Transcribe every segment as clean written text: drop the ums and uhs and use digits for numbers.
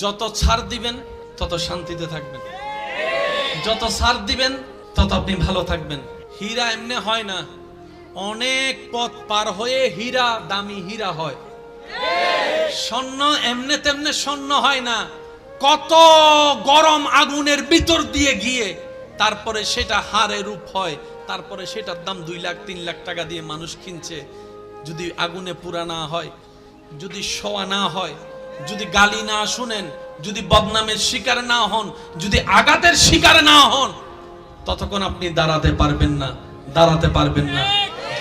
যত ছাড় দিবেন তত শান্তিতে থাকবেন, যত ছাড় দিবেন তত আপনি ভালো থাকবেন। হীরা এমনি হয় না, অনেক পথ পার হয়ে হীরা দামি হীরা হয়। স্বর্ণ এমনে তেমনে স্বর্ণ হয় না, কত গরম আগুনের ভিতর দিয়ে গিয়ে তারপরে সেটা হারে রূপ হয়, তারপরে সেটার দাম 2 লাখ 3 লাখ টাকা দিয়ে মানুষ কিনছে। যদি আগুনে পুরা না হয়, যদি শোয়া না হয়, যদি গালি না শুনেন, যদি বদনামের শিকার না হন, যদি আঘাতের শিকার না হন, ততক্ষণ আপনি দাঁড়াতে পারবেন না, দাঁড়াতে পারবেন না।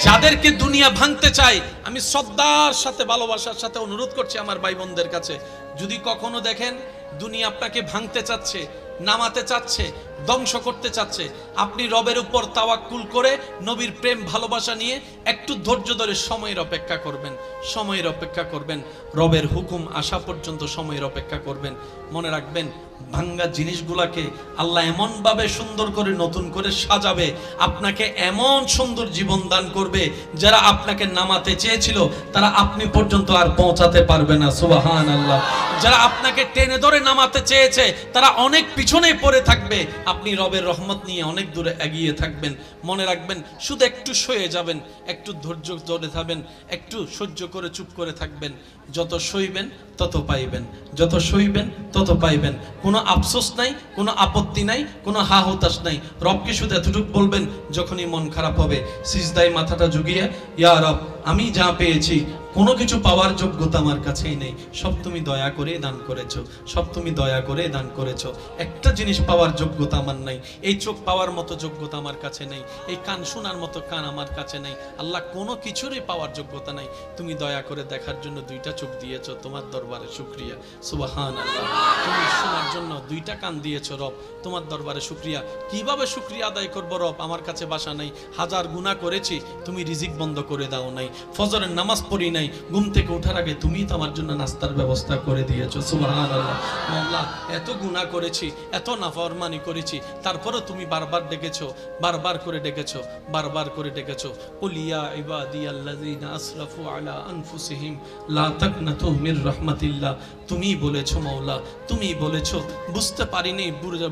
যাদেরকে দুনিয়া ভাঙতে চায়, আমি শ্রদ্ধার সাথে ভালোবাসার সাথে অনুরোধ করছি আমার ভাই বোনদের কাছে, যদি কখনো দেখেন দুনিয়া আপনাকে ভাঙতে চাচ্ছে, নামাতে চাচ্ছে, ধ্বংস করতে চাচ্ছে, আপনি রবের উপর তাওয়াক্কুল করে নবীর প্রেম ভালোবাসা নিয়ে একটু ধৈর্য ধরে সময়ের অপেক্ষা করবেন, সময়ের অপেক্ষা করবেন, রবের হুকুম আসা পর্যন্ত সময়ের অপেক্ষা করবেন। মনে রাখবেন, ভাঙ্গা জিনিসগুলাকে আল্লাহ এমন ভাবে সুন্দর করে নতুন করে সাজাবে, আপনাকে এমন সুন্দর জীবন দান করবে, যারা আপনাকে নামাতে চেয়েছিল তারা আপনি পর্যন্ত আর পৌঁছাতে পারবে না। সুবহানাল্লাহ। যারা আপনাকে টেনে ধরে নামাতে চেয়েছে তারা অনেক পিছনে পড়ে থাকবে, আপনি রবের রহমত নিয়ে অনেক দূরে এগিয়ে থাকবেন। মনে রাখবেন, শুধু একটু সয়ে যাবেন, একটু ধৈর্য ধরে থাকবেন, একটু সহ্য করে চুপ করে থাকবেন। যত সইবেন তত পাইবেন, যত সইবেন তত পাইবেন। কোনো আফসোস নাই, কোনো আপত্তি নাই, কোনো হা হতাশ নাই। রবকে শুধু এতটুকু বলবেন, যখনই মন খারাপ হবে সিজদায় মাথাটা ঝুঁকিয়ে, ইয়া রব, আমি যা পেয়েছি কোনো কিছু পাওয়ার যোগ্যতা আমার কাছেই নেই, সব তুমি দয়া করে দান করেছো, সব তুমি দয়া করে দান করেছো। একটা জিনিস পাওয়ার যোগ্যতা আমার নাই, এই চোখ পাওয়ার মতো যোগ্যতা আমার কাছে নেই, এই কান শোনার মতো কান আমার কাছে নেই। আল্লাহ, কোনো কিছুরই পাওয়ার যোগ্যতা নাই, তুমি দয়া করে দেখার জন্য 2টা চোখ দিয়েছো, তোমার দরবারে শুকরিয়া। সুবহানাল্লাহ। তুমি শোনার জন্য 2টা কান দিয়েছো রব, তোমার দরবারে শুকরিয়া। কিভাবে শুকরিয়া আদায় করবো রব? আমার কাছে ভাষা নাই। হাজার গুনাহ করেছি, তুমি রিজিক বন্ধ করে দাও নাই। ফজরের নামাজ পড়ি নাই, ঘুম থেকে ওঠার আগে তুমি তো আমার জন্য নাস্তার ব্যবস্থা করে দিয়েছো। সুবহানাল্লাহ। মাওলা, এত গুনাহ করেছি, এত নাফরমানি করেছি, তারপরেও তুমি বারবার ডেকেছো, বারবার করে ডেকেছো, বারবার করে ডেকেছো। কুল ইয়া ইবাদিয়াল্লাযিনা আসরাফু আলা আনফুসিহিম লা তাকনাতু মির রাহমাতিল্লাহ। তুমি বলেছো মাওলা, তুমি বলেছো, বুঝতে পারিনি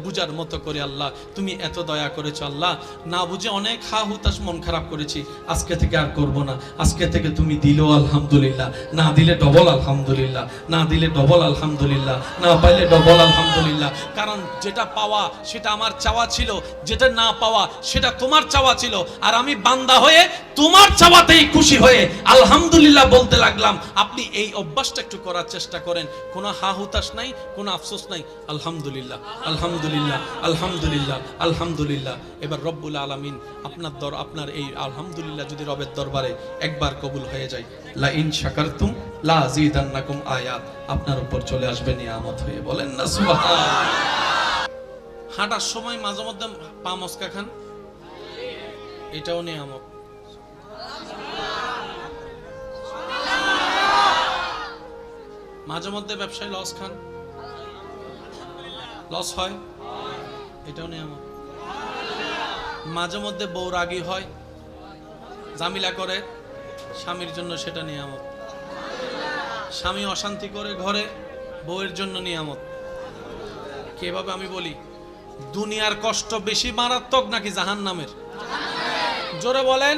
বুঝার মতো করে আল্লাহ তুমি এত দয়া করেছো। আল্লাহ, না বুঝে অনেক হা হুতাশ মন খারাপ করেছি, আজকে থেকে আর করব না। আজকে থেকে তুমি দিলো আলহামদুলিল্লাহ, না দিলে ডবল আলহামদুলিল্লাহ, না দিলে ডবল আলহামদুলিল্লাহ, না পাইলে ডবল আলহামদুলিল্লাহ। কারণ যেটা পাওয়া সেটা আমার চাওয়া ছিল, যেটা না পাওয়া সেটা তোমার চাওয়া ছিল, আর আমি বান্দা হয়ে তোমার চাওয়াতেই খুশি হয়ে আলহামদুলিল্লাহ বলতে লাগলাম। আপনি এই অভ্যাসটা একটু করার চেষ্টা করেন, কোনো হা হুতাশ নাই, কোনো আফসোস নাই। আলহামদুলিল্লাহ, আলহামদুলিল্লাহ, আলহামদুলিল্লাহ, আলহামদুলিল্লাহ। এবার রব্বুল আলামিন আপনার এই আলহামদুলিল্লাহ যদি রবের দরবারে একবার কবুল হয়ে যায়, লা ইন শাকারতুম লা আযীদান্নাকুম আয়াত আপনার উপর চলে আসবে নিয়ামত হয়ে। বলেন না সুবহানাল্লাহ। হাঁটার সময় মাঝে মধ্যে পা মস্কা খান, এটাও নিয়ামত। মাঝে মধ্যে ব্যবসায় লস খান, লস হয়, এটাও নিয়ামত। মাঝে মধ্যে বউ রাগী হয়, জামিলা করে স্বামীর জন্য, সেটা নিয়ামত। স্বামী অশান্তি করে ঘরে, বউয়ের জন্য নিয়ামত। কিভাবে আমি বলি, দুনিয়ার কষ্ট বেশি মারাত্মক নাকি জাহান্নামের? জোরে বলেন,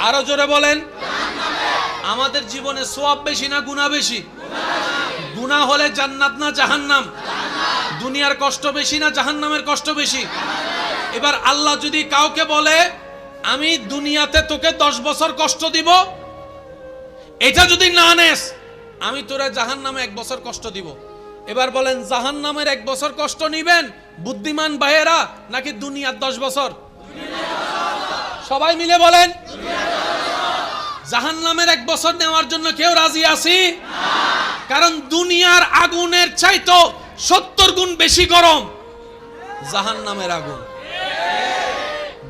আরো জোরে বলেন। আমাদের জীবনে সওয়াব বেশি না গুনাহ বেশি? গুনাহ হলে জান্নাত না জাহান্নাম? দুনিয়ার কষ্ট বেশি না জাহান্নামের কষ্ট বেশি? এবার আল্লাহ যদি কাউকে বলে, আমি দুনিয়াতে তোকে 10 বছর কষ্ট দিব, এটা যদি না নেস আমি তোরে জাহান্নামে 1 বছর কষ্ট দিব। এবার বলেন, জাহান্নামের 1 বছর কষ্ট নিবেন বুদ্ধিমান ভাইয়েরা নাকি দুনিয়ার 10 বছর? সবাই মিলে বলেন, জাহান্নামের 1 বছর নেওয়ার জন্য কেউ রাজি আছি? কারণ দুনিয়ার আগুনের চাইতো 70 গুণ বেশি গরম জাহান্নামের আগুন।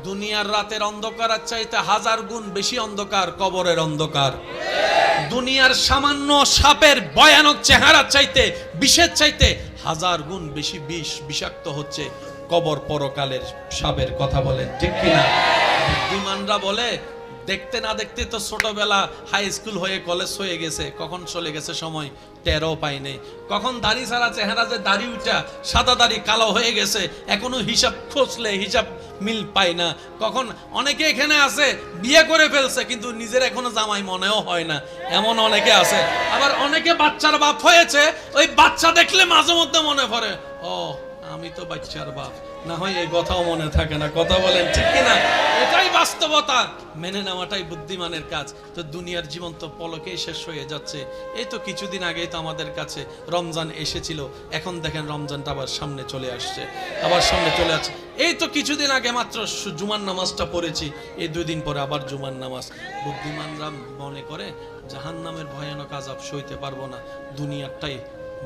দুনিয়ার রাতের অন্ধকারের চাইতে 1000 গুণ বেশি অন্ধকার কবরের অন্ধকার। দুনিয়ার সামান্য সাপের ভয়ানক চেহারার চাইতে, বিষের চাইতে 1000 গুণ বেশি বিষাক্ত হচ্ছে কবর পরকালের সাপের। কথা বলেন ঠিক কিনা? বুদ্ধিমানরা বলে দেখতে না দেখতে তো ছোটবেলা হাই স্কুল হয়ে কলেজ হয়ে গেছে, কখন চলে গেছে সময় টেরও পাই নাই। কখন দাড়ি ছাড়া চেহারা যে দাড়ি উঠা সাদা দাড়ি কালো হয়ে গেছে, এখনো হিসাব খুঁজলে হিসাব মিল পাই না। কখন অনেকে এখানে আছে বিয়ে করে ফেলছে কিন্তু নিজের এখনো জামাই মনেও হয় না, এমন অনেকে আছে। আবার অনেকে বাচ্চার বাপ হয়েছে, ওই বাচ্চা দেখলে মাঝে মধ্যে মনে পড়ে, ও আমি তো বাচ্চার বাপ, না হয় এই কথাও মনে থাকে না। কথা বলেন ঠিক কিনা? এটাই বাস্তবতা, মেনে নেওয়াটাই বুদ্ধিমানের কাজ। তো দুনিয়ার জীবন তো পলকেই শেষ হয়ে যাচ্ছে। এই তো কিছুদিন আগেই তো আমাদের কাছে রমজান এসেছিল, এখন দেখেন রমজানটা আবার সামনে চলে আসছে, আবার সামনে চলে আসছে। এই তো কিছুদিন আগে মাত্র জুমার নামাজটা পড়েছি, এই 2 দিন পরে আবার জুমার নামাজ। বুদ্ধিমানরা মনে করে জাহান্নামের ভয়ানক আযাব সইতে পারবো না, দুনিয়াটাই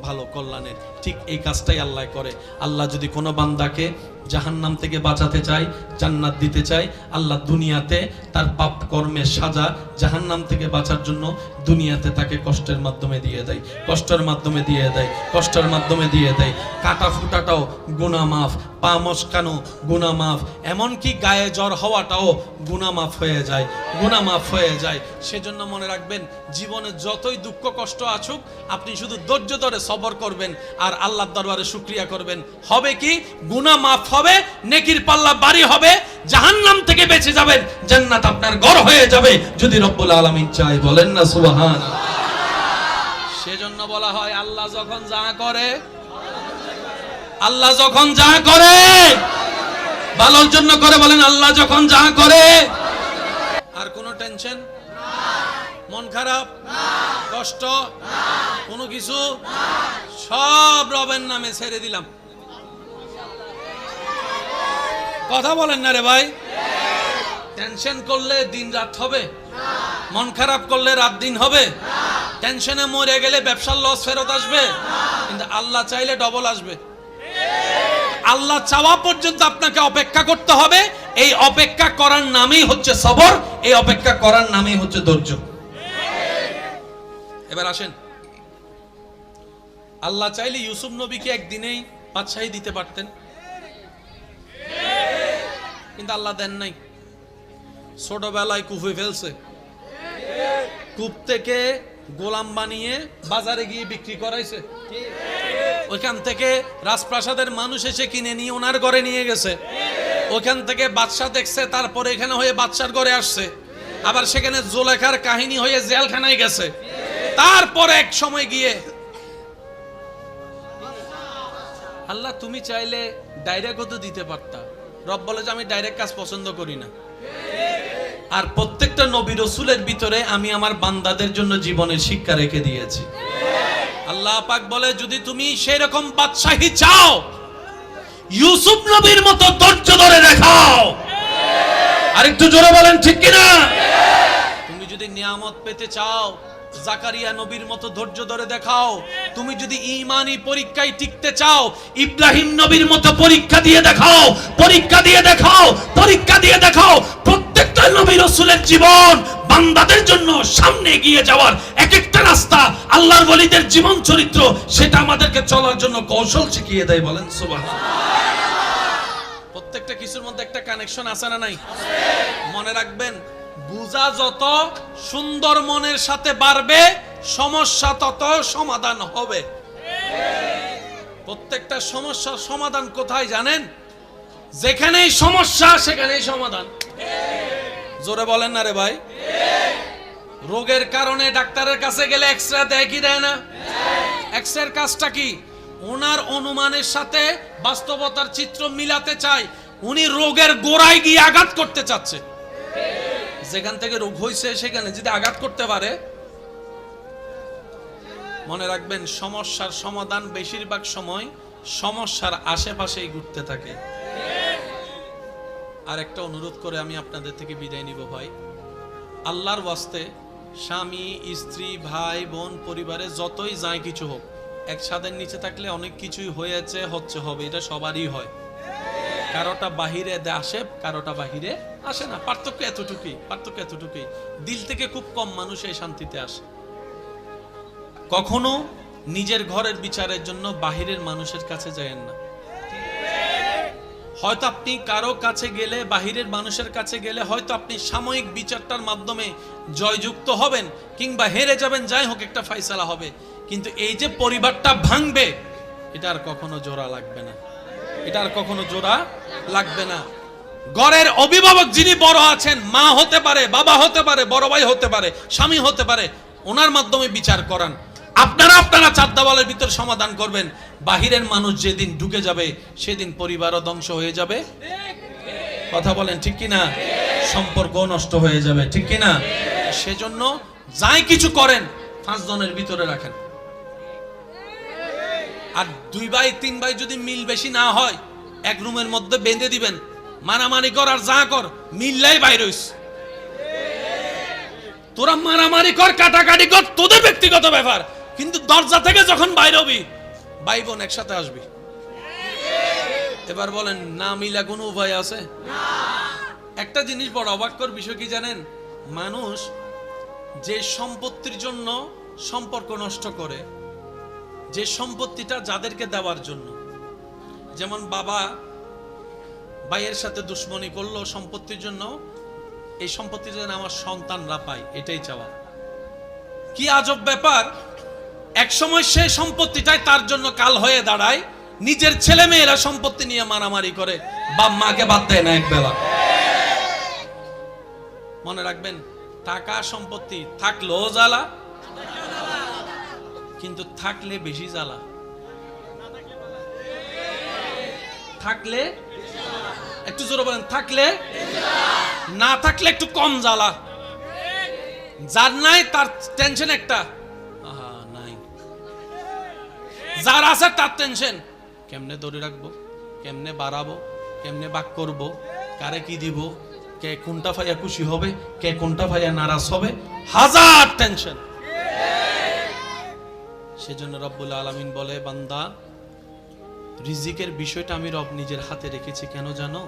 ভালো কল্যাণের। ঠিক এই কাজটাই আল্লাহ করে। আল্লাহ যদি কোনো বান্দাকে জাহান্নাম থেকে বাঁচাতে চায়, জান্নাত দিতে চায়, আল্লাহ দুনিয়াতে তার পাপ কর্মের সাজা জাহান্নাম থেকে বাঁচার জন্য দুনিয়াতে তাকে কষ্টের মাধ্যমে দিয়ে দেয়, কষ্টের মাধ্যমে দিয়ে দেয়, কষ্টের মাধ্যমে দিয়ে দেয়। কাটা ফুটাটাও গুনাহ মাফ, পা মচকানো গুনাহ মাফ, এমনকি গায়ে জ্বর হওয়াটাও গুনাহ মাফ হয়ে যায়, গুনাহ মাফ হয়ে যায়। সেজন্য মনে রাখবেন, জীবনে যতই দুঃখ কষ্ট আসুক, আপনি শুধু ধৈর্য ধরে সবর করবেন আর আল্লাহর দরবারে শুকরিয়া করবেন। হবে কি? গুনাহ মাফ হবে, নেকির পাল্লা বাড়ি হবে, জাহান্নাম থেকে বেঁচে যাবেন, জান্নাত আপনার ঘর হয়ে যাবে যদি রব্বুল আলামিন চায়। বলেন না সুবহানাল্লাহ। সেজন্য বলা হয় আল্লাহ যখন যা করে, আল্লাহ যখন যা করে ভালোর জন্য করে। বলেন আল্লাহ যখন যা করে। আর কোনো টেনশন, মন খারাপ, কষ্ট, কোনো কিছু, সব রবের নামে ছেড়ে দিলাম। কথা বলেন না রে ভাই? টেনশন করলে দিন রাত হবে, মন খারাপ করলে রাত দিন হবে, টেনশনে মরে গেলে ব্যবসার লস ফেরত আসবে, কিন্তু আল্লাহ চাইলে ডবল আসবে। আল্লাহ চাওয়া পর্যন্ত আপনাকে অপেক্ষা করতে হবে। এই অপেক্ষা করার নামই হচ্ছে সবর, এই অপেক্ষা করার নামই হচ্ছে ধৈর্য। এবার আসেন, আল্লাহ চাইলে ইউসুফ নবীকে একদিনেই বাদশাহী দিতে পারতেন, কিন্তু আল্লাহ দেন নাই। ছোটবেলায় কুফে ফেলছে, কূপ থেকে গোলাম বানিয়ে বাজারে গিয়ে বিক্রি করাইছে, ওইখান থেকে রাজপ্রাসাদের মানুষ এসে কিনে নিয়ে ওনার ঘরে নিয়ে গেছে, ওইখান থেকে বাদশা দেখছে, তারপরে এখানে হয়ে বাদশার ঘরে আসছে, আবার সেখানে জুলেখার কাহিনী হয়ে জেলখানায় গেছে, তারপরে এক সময় গিয়ে আল্লাহ তুমি চাইলে ডাইরেক্ট তো দিতে পারতা। রব বলে যে আমি ডাইরেক্ট কাজ পছন্দ করি না, আর প্রত্যেকটা নবী রাসূলের ভিতরে আমি আমার বান্দাদের জন্য জীবনের শিক্ষা রেখে দিয়েছি। আল্লাহ পাক বলে যদি তুমি সেই রকম বাদশাহী চাও, ইউসুফ নবীর মতো ধৈর্য ধরে দেখাও। আরেকটু জোরে বলেন ঠিক কিনা? তুমি যদি নিয়ামত পেতে চাও, জাকারিয়া নবীর মতো ধৈর্য ধরে দেখাও। তুমি যদি ঈমানি পরীক্ষায় টিকতে চাও, ইব্রাহিম নবীর মতো পরীক্ষা দিয়ে দেখাও, পরীক্ষা দিয়ে দেখাও, পরীক্ষা দিয়ে দেখাও। প্রত্যেকটা নবী রাসূলের জীবন বান্দাদের জন্য সামনে এগিয়ে যাওয়ার এক একটা রাস্তা, আল্লাহর ওলিদের জীবন চরিত্র, সেটা আমাদেরকে চলার জন্য কৌশল শিখিয়ে দেয়। বলেন সুবহানাল্লাহ। প্রত্যেকটা কিছুর মধ্যে একটা কানেকশন আছে না নাই? মনে রাখবেন, বুঝা যত সুন্দর মনের সাথে বাড়বে, সমস্যা তত সমাধান হবে। প্রত্যেকটা সমস্যার সমাধান কোথায় জানেন? যেখানেই সমস্যা সেখানেই সমাধান। জোরে বলেন না রে ভাই? রোগের কারণে ডাক্তারের কাছে গেলে এক্সরে দেয় কি দেয় না? এক্সরের কাজটা কি? ওনার অনুমানের সাথে বাস্তবতার চিত্র মিলাতে চায়। উনি রোগের গোড়ায় গিয়ে আঘাত করতে চাচ্ছে। যেখান থেকে রোগ হয়েছে সেখানে যদি আঘাত করতে পারে, মনে রাখবেন সমস্যার সমাধান বেশিরভাগ সময় সমস্যার আশেপাশেই ঘুরতে থাকে। আর একটা অনুরোধ করে আমি আপনাদের থেকে বিদায় নিব ভাই, আল্লাহর ওয়াস্তে স্বামী স্ত্রী ভাই বোন পরিবারে যতই যায় কিছু হোক, এক ছাদের নিচে থাকলে অনেক কিছুই হয়েছে, হচ্ছে, হবে, এটা সবারই হয়। কারোটা বাহিরে আসে, কারোটা বাহিরে আসে না। পার্থক্য এতটুকুই, পার্থক্য এতটুকুই। দিল থেকে খুব কম মানুষ এই শান্তিতে আসে। কখনো নিজের ঘরের বিচারের জন্য বাহিরের মানুষের কাছে যায়েন না। হয়তো আপনি কারো কাছে গেলে, বাহিরের মানুষের কাছে গেলে হয়তো আপনি সাময়িক বিচারটার মাধ্যমে জয়যুক্ত হবেন কিংবা হেরে যাবেন, যাই হোক একটা ফয়সালা হবে, কিন্তু এই যে পরিবারটা ভাঙবে, এটা আর কখনো জোড়া লাগবে না, এটা আর কখনো জোড়া লাগবে না। ঘরের অভিভাবক যিনি বড় আছেন, মা হতে পারে, বাবা হতে পারে, বড় ভাই হতে পারে, স্বামী হতে পারে, ওনার মাধ্যমে বিচার করান। আপনারা চার দেওয়ালের ভিতর সমাধান করবেন। বাহিরের মানুষ যেদিন ঢুকে যাবে সেদিন পরিবারও ধ্বংস হয়ে যাবে। কথা বলেন ঠিক কিনা? সম্পর্ক নষ্ট হয়ে যাবে, ঠিক কিনা? সেজন্য যাই কিছু করেন 5 জনের ভিতরে রাখেন। আর 2 ভাই 3 ভাই যদি মিল বেশি না হয়, এক রুমের মধ্যে বেঁধে দিবেন, মারামারি কর আর যা কর, মিললাই বাইর হইস। তোরা মারামারি কর, কাটাকাটি কর, তোদের ব্যক্তিগত ব্যাপার, কিন্তু দরজা থেকে যখন বাইর হবি, ভাই বোন একসাথে আসবি। এবার বলেন, না মিলা কোনো উপায় আছে? একটা জিনিস বড় অবাককর বিষয় কি জানেন? মানুষ যে সম্পত্তির জন্য সম্পর্ক নষ্ট করে, যে সম্পত্তিটা যাদেরকে দেওয়ার জন্য, যেমন বাবা ভাইয়ের সাথে দুশ্মনী করলো সম্পত্তির জন্য, এই সম্পত্তি যেন আমার সন্তানরা পায়, এটাই চাওয়া। কি আজব ব্যাপার! এক সময় সে সম্পত্তিটাই তার জন্য কাল হয়ে দাঁড়ায়, নিজের ছেলে মেয়েরা সম্পত্তি নিয়ে মারামারি করে, বাপ মাকে বাদ দেয় না একবেলা। মনে রাখবেন, টাকা সম্পত্তি থাকলেও জ্বালা, কিন্তু থাকলে বেশি জ্বালা। থাকলে একটু জোরে বলেন, থাকলে, না থাকলে একটু কম জ্বালা। যার নাই তার টেনশন একটা, নাই। যার আছে তার টেনশন, কেমনে ধরে রাখবো, কেমনে বাড়াবো, কেমনে বাক করব, কারে কি দিব, কে কোনটা ভাইয়া খুশি হবে, কে কোনটা ভাইয়া নারাজ হবে, হাজার টেনশন। সেজন্য রব্বুল আলামিন বলে, বান্দা, রিজিকের বিষয়টা আমি রব নিজের হাতে রেখেছি। কেন জানো?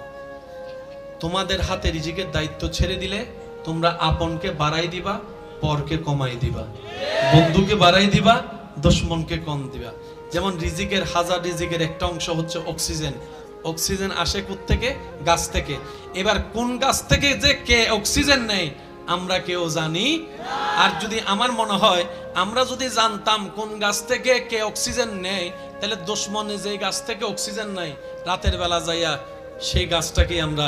তোমাদের হাতে রিজিকের দায়িত্ব ছেড়ে দিলে তোমরা আপনকে বাড়াই দিবা, পরকে কমাই দিবা, বন্ধুকে বাড়াই দিবা, দুশমনকে কম দিবা। যেমন রিজিকের, হাজার রিজিকের একটা অংশ হচ্ছে অক্সিজেন। অক্সিজেন আসে কোত্থেকে? গাছ থেকে। এবার কোন গাছ থেকে যে কে অক্সিজেন নেয় আমরা কেউ জানি? আর যদি আমার মনে হয় আমরা যদি জানতাম কোন গাছ থেকে কে অক্সিজেন নেয়, তাহলে দুশমনে যে গাছ থেকে অক্সিজেন নাই, রাতের বেলা যাইয়া সেই গাছটাকে আমরা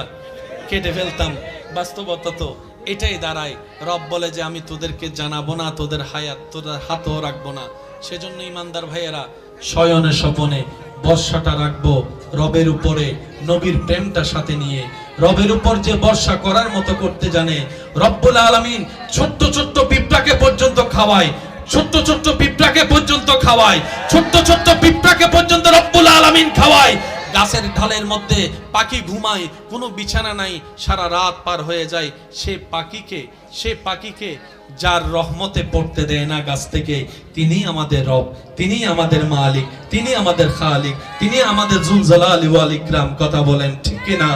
কেটে ফেলতাম। বাস্তবতা তো এটাই দাঁড়ায়। রব বলে যে আমি তোদেরকে জানাবো না, তোদের হায়াত তোদের হাতও রাখবো না। সেজন্য ইমানদার ভাইয়েরা, শয়নে স্বপনে বর্ষাটা রাখবো রবের উপরে, নবীর প্রেমটা সাথে নিয়ে। রবের উপর যে বর্ষা করার মতো করতে জানে, রব্বুল আলামিন ছোট্ট ছোট্ট পিঁপড়াকে পর্যন্ত খাওয়ায়, ছোট্ট ছোট্ট পিঁপড়াকে পর্যন্ত খাওয়ায়, ছোট্ট ছোট্ট পিঁপড়াকে পর্যন্ত রব্বুল আলামিন খাওয়ায়। গাছের ঢালের মধ্যে পাখি ঘুমায়, কোনো বিছানা নাই, সারা রাত পার হয়ে যায়। সে পাখিকে যার রহমতে পড়তে দেয় না গাছ থেকে, তিনি আমাদের রব, তিনি আমাদের মালিক, তিনি আমাদের খালিক, তিনি আমাদের জুল জালালি ওয়াল ইকরাম। কথা বলেন ঠিক কিনা?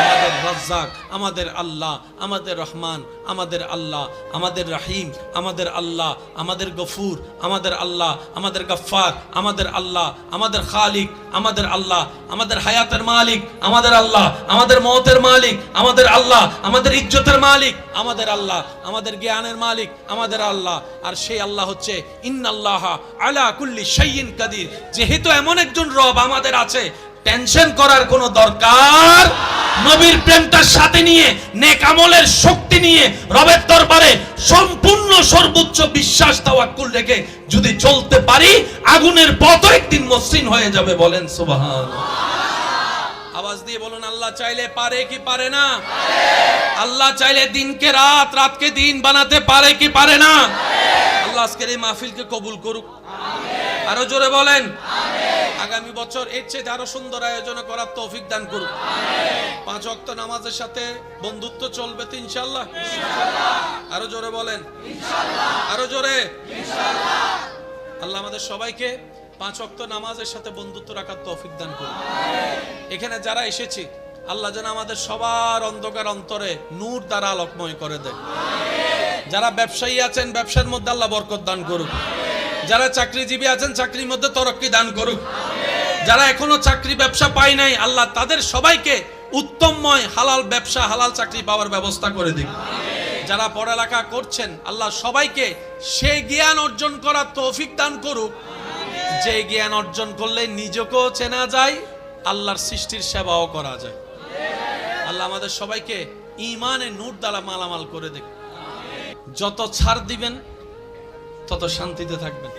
আমাদের রাজ্জাক, আমাদের আল্লাহ, আমাদের রহমান, আমাদের আল্লাহ, আমাদের রাহিম, আমাদের আল্লাহ, আমাদের গফুর, আমাদের আল্লাহ, আমাদের গফফার, আমাদের আল্লাহ, আমাদের খালিক, আমাদের আল্লাহ, আমাদের হায়াতের মালিক, আমাদের আল্লাহ, আমাদের মওতের মালিক, আমাদের আল্লাহ, আমাদের ইজ্জতের মালিক, আমাদের আল্লাহ, আমাদের জ্ঞানের মালিক, আমাদের আল্লাহ। আর সেই আল্লাহ হচ্ছে ইন্নাল্লাহা আলা কুল্লি শাইইন কাদির। যেহেতু এমন একজন রব আমাদের আছে, টেনশন করার কোনো দরকার, নবীর প্রেমটার সাথে নিয়ে, নেক আমলের শক্তি নিয়ে, রবের দরবারে সম্পূর্ণ সর্বোচ্চ বিশ্বাস তাওয়াক্কুল রেখে যদি চলতে পারি, আগুনের পথও একদিন মসৃণ হয়ে যাবে। বলেন সুবহানাল্লাহ। আওয়াজ দিয়ে বলুন, আল্লাহ চাইলে পারে কি পারে না? আল্লাহ চাইলে দিনকে রাত, রাতকে দিন বানাতে পারে কি পারে না? আল্লাহ আজকের এই মাহফিলকে কবুল করুক। আরো জোরে বলেন আগামী বছর এর চেয়ে আরো সুন্দর আয়োজন করার তৌফিক দান করুক। 5 ওয়াক্ত নামাজের সাথে বন্ধুত্ব চলবে তো ইনশাআল্লাহ। আরো জোরে বলেন ইনশাআল্লাহ। আরো জোরে ইনশাআল্লাহ। আল্লাহ আমাদের সবাইকে 5 ওয়াক্ত নামাজের সাথে বন্ধুত্ব রাখার তৌফিক দান করুক। এখানে যারা এসেছি, আল্লাহ যেন আমাদের সবার অন্ধকার অন্তরে নূর দ্বারা আলোকময় করে দেয়। যারা ব্যবসায়ী আছেন, ব্যবসার মধ্যে আল্লাহ বরকত দান করুক। যারা চাকরিজীবী আছেন, চাকরির মধ্যে তরক্কি দান করুক। যারা এখনো চাকরি ব্যবসা পায় নাই, আল্লাহ তাদের সবাইকে উত্তমময় হালাল ব্যবসা হালাল চাকরি পাওয়ার ব্যবস্থা করে দিন। যারা পড়ালেখা করছেন, আল্লাহ সবাইকে সেই জ্ঞান অর্জন করার তৌফিক দান করুক, যে জ্ঞান অর্জন করলে নিজেকেও চেনা যায়, আল্লাহর সৃষ্টির সেবাও করা যায়। আল্লাহ আমাদের সবাইকে ঈমানে নূর দ্বারা মালামাল করে দেখ। যত ছাড় দিবেন তত শান্তিতে থাকবেন,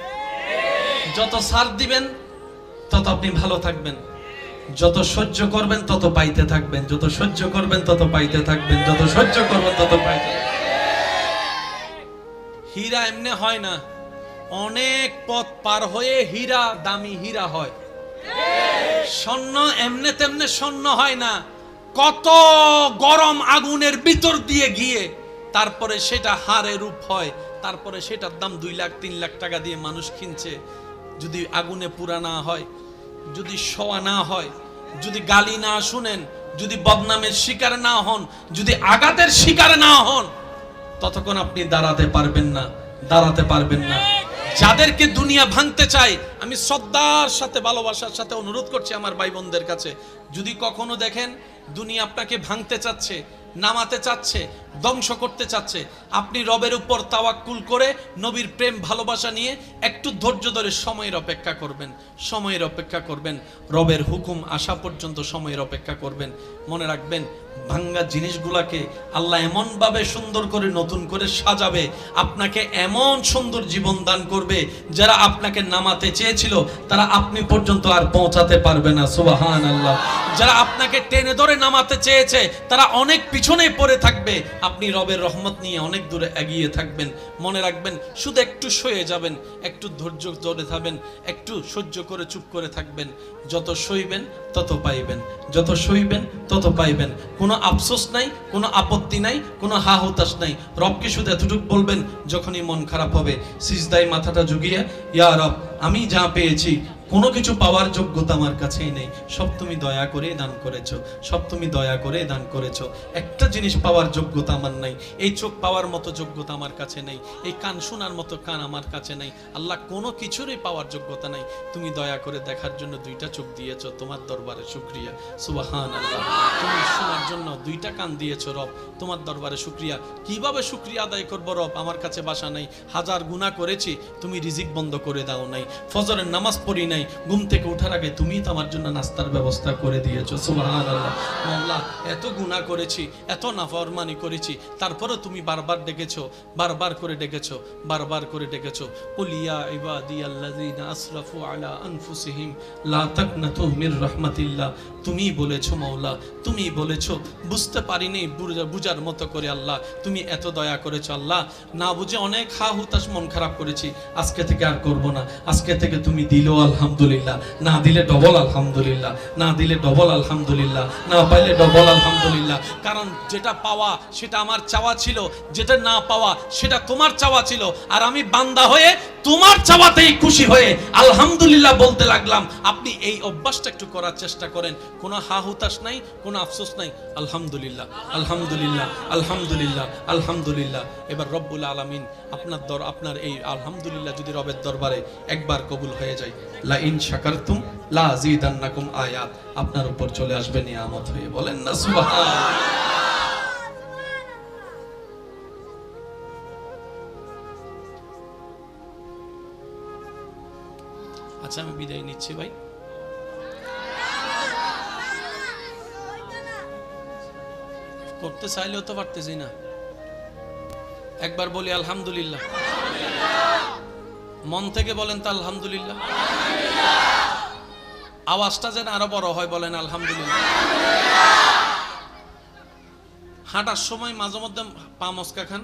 যত ছাড় দিবেন তত আপনি ভালো থাকবেন, যত সহ্য করবেন তত পাইতে থাকবেন, যত সহ্য করবেন তত পাইতে থাকবেন, যত সহ্য করবেন তত পাইতে। হীরা এমনি হয় না, অনেক পথ পার হয়ে হীরা দামি হীরা হয়। স্বর্ণ এমনে তেমনে স্বর্ণ হয় না, কত গরম আগুনের ভিতর দিয়ে গিয়ে তারপরে সেটা হারে রূপ হয়, তারপরে সেটার দাম 2 লাখ 3 লাখ টাকা দিয়ে মানুষ কিনছে। যদি আগুনে পুরা না হয়, যদি শোয়া না হয়, যদি গালি না শুনেন, যদি বদনামের শিকার না হন, যদি আঘাতের শিকার না হন, ততক্ষণ আপনি দাঁড়াতে পারবেন না, দাঁড়াতে পারবেন না। যাদেরকে দুনিয়া ভাঙতে চায়, আমি শ্রদ্ধার সাথে ভালোবাসার সাথে অনুরোধ করছি আমার ভাই বোনদের কাছে, যদি কখনো দেখেন দুনিয়া আপনাকে ভাঙতে চাচ্ছে, নামাতে চাচ্ছে, ধ্বংস করতে চাচ্ছে, আপনি রবের উপর তাওয়াক্কুল করে নবীর প্রেম ভালোবাসা নিয়ে একটু ধৈর্য ধরে সময়ের অপেক্ষা করবেন, সময়ের অপেক্ষা করবেন, রবের হুকুম আসা পর্যন্ত সময়ের অপেক্ষা করবেন। মনে রাখবেন, ভাঙ্গা জিনিসগুলাকে আল্লাহ এমন ভাবে সুন্দর করে নতুন করে সাজাবে, আপনাকে এমন সুন্দর জীবন দান করবে, যারা আপনাকে নামাতে চেয়েছিল তারা আপনি পর্যন্ত আর পৌঁছাতে পারবে না। সুবহানাল্লাহ। যারা আপনাকে টেনে ধরে নামাতে চেয়েছে তারা অনেক পিছনে পড়ে থাকবে, আপনি রবের রহমত নিয়ে অনেক দূরে এগিয়ে থাকবেন। মনে রাখবেন, শুধু একটু সয়ে যাবেন, একটু ধৈর্য ধরে থাকবেন, একটু সহ্য করে চুপ করে থাকবেন। যত সইবেন তত পাইবেন, যত সইবেন তত পাইবেন। কোনো আফসোস নাই, কোনো আপত্তি নাই, কোনো হা হতাশ নাই। রবকে শুধু এতটুকু বলবেন, যখনই মন খারাপ হবে সিজদায় মাথাটা ঝুঁকিয়ে, ইয়া রব, আমি যা পেয়েছি কোনো কিছু পাওয়ার যোগ্যতা আমার কাছেই নেই, সব তুমি দয়া করে দান করেছো, সব তুমি দয়া করে দান করেছো। একটা জিনিস পাওয়ার যোগ্যতা আমার নাই, এই চোখ পাওয়ার মতো যোগ্যতা আমার কাছে নেই, এই কান শোনার মতো কান আমার কাছে নেই। আল্লাহ, কোনো কিছুরই পাওয়ার যোগ্যতা নাই, তুমি দয়া করে দেখার জন্য 2টা চোখ দিয়েছো, তোমার দরবারে শুকরিয়া। সুবহানাল্লাহ। তুমি শোনার জন্য 2টা কান দিয়েছো রব, তোমার দরবারে শুকরিয়া। কিভাবে শুকরিয়া আদায় করবো রব? আমার কাছে বাসা নাই, হাজার গুনাহ করেছি, তুমি রিজিক বন্ধ করে দাও নাই, ফজরের নামাজ পড়ি নাই, ঘুম থেকে ওঠার আগে তুমি তো আমার জন্য নাস্তার ব্যবস্থা করে দিয়েছো। সুবহানাল্লাহ। আল্লাহ, এত গুনাহ করেছি, এত নাফরমানি করেছি, তারপরেও তুমি বারবার ডেকেছো, বারবার করে ডেকেছো, বারবার করে ডেকেছো। কুল ইয়া ইবাদিয়াল্লাযিনা আসরাফু আলা আনফুসিহিম লা তাকনাতু মির রাহমাতিল্লাহ। তুমি বলেছো মাওলা, তুমি বলেছো, বুঝতে পারিনি বুঝার মতো করে আল্লাহ তুমি এত দয়া করেছো। আল্লাহ, না বুঝে অনেক হা হুতাশ মন খারাপ করেছি, আজকে থেকে আর করব না। আজকে থেকে তুমি দিলো আলহামদুলিল্লাহ, না দিলে ডবল আলহামদুলিল্লাহ, না দিলে ডবল আলহামদুলিল্লাহ, না পাইলে ডবল আলহামদুলিল্লাহ। কারণ যেটা পাওয়া সেটা আমার চাওয়া ছিল, যেটা না পাওয়া সেটা তোমার চাওয়া ছিল, আর আমি বান্দা হয়ে তোমার চাওয়াতেই খুশি হয়ে আলহামদুলিল্লাহ বলতে লাগলাম। আপনি এই অভ্যাসটা একটু করার চেষ্টা করেন, কোনো হা হুতাশ নাই, কোনো আফসোস নাই। আলহামদুলিল্লাহ, আলহামদুলিল্লাহ, আলহামদুলিল্লাহ, আলহামদুলিল্লাহ। এবার রব্বুল আলামিন আপনার এই আলহামদুলিল্লাহ যদি রবের দরবারে একবার কবুল হয়ে যায়, লা ইন শাকারতুম লা আযীদান্নাকুম আয়াত আপনার উপর চলে আসবে নিয়ামত হয়ে। বলেন না সুবহানাল্লাহ। আচ্ছা, আমি বিদায় নিচ্ছি ভাই। করতে চাইলেও তো পারতেছি না। একবার বলি আলহামদুলিল্লাহ, মন থেকে বলেন তো আলহামদুলিল্লাহ। আওয়াজটা যেন আরো বড় হয়, বলেন আলহামদুলিল্লাহ। হাঁটার সময় মাঝে মধ্যে পা মস্কা খান,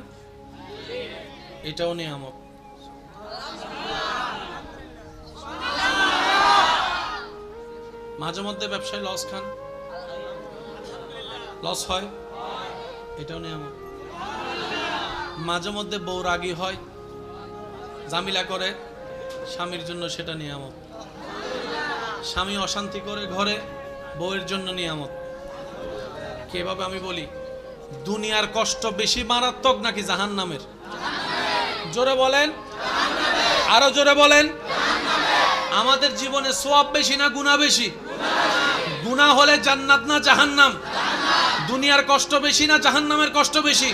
এটাও নিয়ামত। মাঝে মধ্যে ব্যবসায় লস খান, লস হয়, এটাও নিয়ামত। মাঝে মধ্যে বউ রাগী হয়, জামিলা করে স্বামীর জন্য, সেটা নিয়ামত। স্বামী অশান্তি করে ঘরে, বউয়ের জন্য নিয়ামত। কিভাবে আমি বলি, দুনিয়ার কষ্ট বেশি মারাত্মক নাকি জাহান্নামের? জোরে বলেন, আরো জোরে বলেন। আমাদের জীবনে সওয়াব বেশি না গুনাহ বেশি? গুনাহ হলে জান্নাত না জাহান্নাম? দুনিয়ার কষ্ট বেশি না জাহান্নামের কষ্ট বেশি?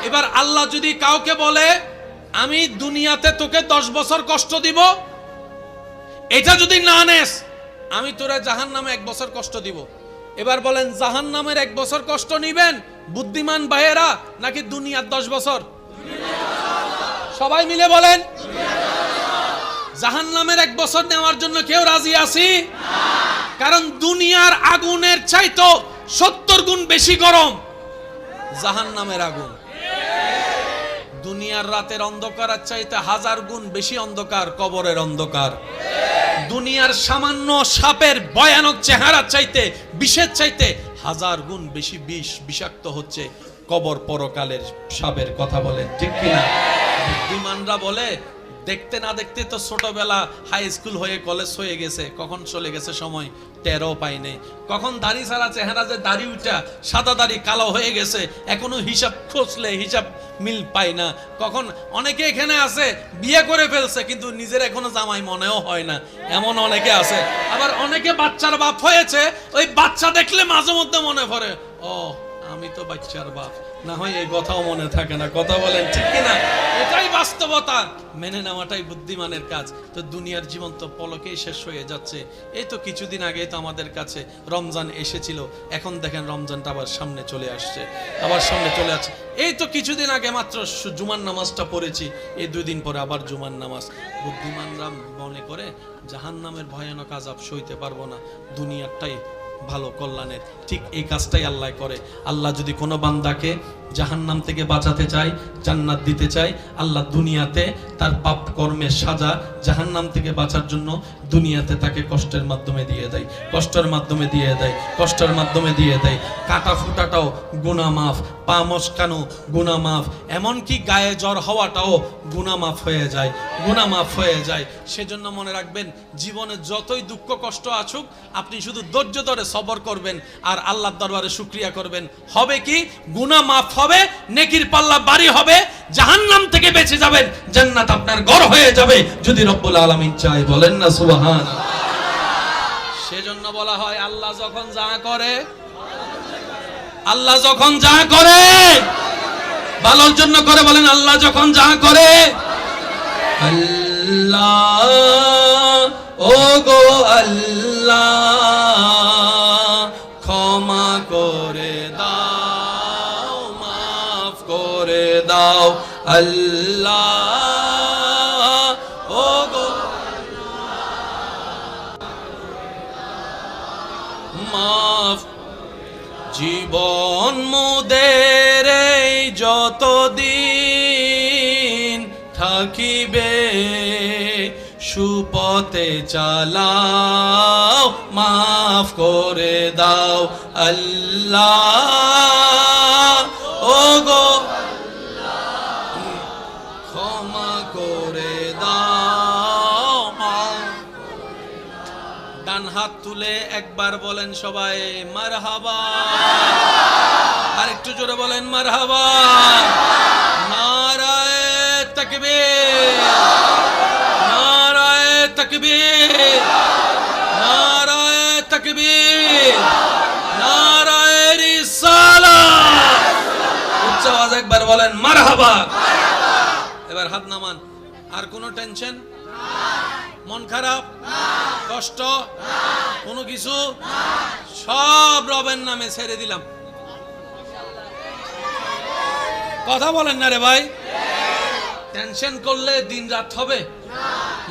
এবার আল্লাহ যদি কাউকে বলে আমি দুনিয়াতে তোকে 10 বছর কষ্ট দিব, এটা যদি না নেস আমি তোরা জাহান্নামে 1 বছর কষ্ট দিব। এবার বলেন জাহান্নামের 1 বছর কষ্ট নিবেন বুদ্ধিমান ভাইয়েরা নাকি দুনিয়ার 10 বছর? সবাই মিলে বলেন জাহান্নামের 1 বছর নেওয়ার জন্য কেউ রাজি আছি? কারণ দুনিয়ার আগুনের চাইতো 70 গুণ বেশি গরম জাহান্নামের আগুন। দুনিয়ার রাতের অন্ধকারের চাইতে 1000 গুণ বেশি অন্ধকার কবরের অন্ধকার। দুনিয়ার সামান্য সাপের ভয়ানক চেহারার চাইতে, বিষের চাইতে 1000 গুণ বেশি বিষাক্ত হচ্ছে কবর পরকালের সাপের। কথা বলেন ঠিক কিনা? বুদ্ধিমানরা বলে দেখতে না দেখতে তো ছোটবেলা হাই স্কুল হয়ে কলেজ হয়ে গেছে, কখন চলে গেছে সময় টেরও পাই নাই। কখন দাড়ি ছাড়া চেহারা যে দাড়ি উঠা সাদা দাড়ি কালো হয়ে গেছে, এখনো হিসাব খুঁজলে হিসাব মিল পাই না। কখন অনেকে এখানে আছে বিয়ে করে ফেলছে কিন্তু নিজের এখনো জামাই মনেও হয় না, এমন অনেকে আছে। আবার অনেকে বাচ্চার বাপ হয়েছে, ওই বাচ্চা দেখলে মাঝে মধ্যে মনে পড়ে ও আমি তো বাচ্চার বাপ, না হয় এই কথাও মনে থাকে না। কথা বলেন ঠিক কিনা? এটাই বাস্তবতা, মেনে নেওয়াটাই বুদ্ধিমানের কাজ। তো দুনিয়ার জীবন তো পলকেই শেষ হয়ে যাচ্ছে। এই তো কিছুদিন আগে তো আমাদের কাছে রমজান এসেছিল, এখন দেখেন রমজানটা আবার সামনে চলে আসছে, আবার সামনে চলে আসছে। এই তো কিছুদিন আগে মাত্র জুমার নামাজটা পড়েছি, এই 2 দিন পরে আবার জুমার নামাজ। বুদ্ধিমানরা মনে করে জাহান্নামের ভয়ানক আযাব সইতে পারবো না, দুনিয়ারটাই ভালো কল্যাণের। ঠিক এই কাজটাই আল্লাহ করে। আল্লাহ যদি কোনো বান্দাকে জাহান্নাম থেকে বাঁচাতে চায়, জান্নাত দিতে চায়, আল্লাহ দুনিয়াতে তার পাপ কর্মের সাজা জাহান্নাম থেকে বাঁচার জন্য দুনিয়াতে তাকে কষ্টের মাধ্যমে দিয়ে দেয়, কষ্টের মাধ্যমে দিয়ে দেয়, কষ্টের মাধ্যমে দিয়ে দেয়। কাটা ফুটাটাও গুনাহ মাফ, পা মচকানো গুনাহ মাফ, এমনকি গায়ে জ্বর হওয়াটাও গুনাহ মাফ হয়ে যায়, গুনাহ মাফ হয়ে যায়। সেজন্য মনে রাখবেন জীবনে যতই দুঃখ কষ্ট আসুক আপনি শুধু ধৈর্য ধরে সবর করবেন আর আল্লাহর দরবারে শুকরিয়া করবেন। হবে কি? গুনাহ মাফ হবে, নেকির পাল্লা ভারী হবে, জাহান্নাম থেকে বেঁচে যাবেন, জান্নাত আপনার ঘর হয়ে যাবে যদি রব্বুল আলামিন চায়। বলেন না সুবহানাল্লাহ। সেজন্য বলা হয় আল্লাহ যখন যা করে, আল্লাহ যখন যা করে ভালোর জন্য করে। বলেন আল্লাহ যখন যা করে, আল্লাহ ও গো আল্লাহ ক্ষমা করে দাও, মাফ করে দাও আল্লাহ ও গো মাফ। জীবন মোদের এই যতদিন থাকিবে সুপথে চালাও, মাফ করে দাও আল্লাহ ও গো ক্ষমা করে দাও। ডান হাত তুলে একবার বলেন সবাই মারহাবা, আর একটু জোরে বলেন মারহাবা। নারায়ে তাকবীর, নারায়ে তাকবীর, নারায়ে তাকবীর, নারায়ে রিসালাত। উচ্চ আওয়াজে একবার বলেন মারহাবা। এবার হাত নামান। আর কোনো টেনশন, মন খারাপ, কষ্ট, কোনো কিছু সব রবের নামে ছেড়ে দিলাম। কথা বলেন না রে ভাই। টেনশন করলে দিন রাত হবে,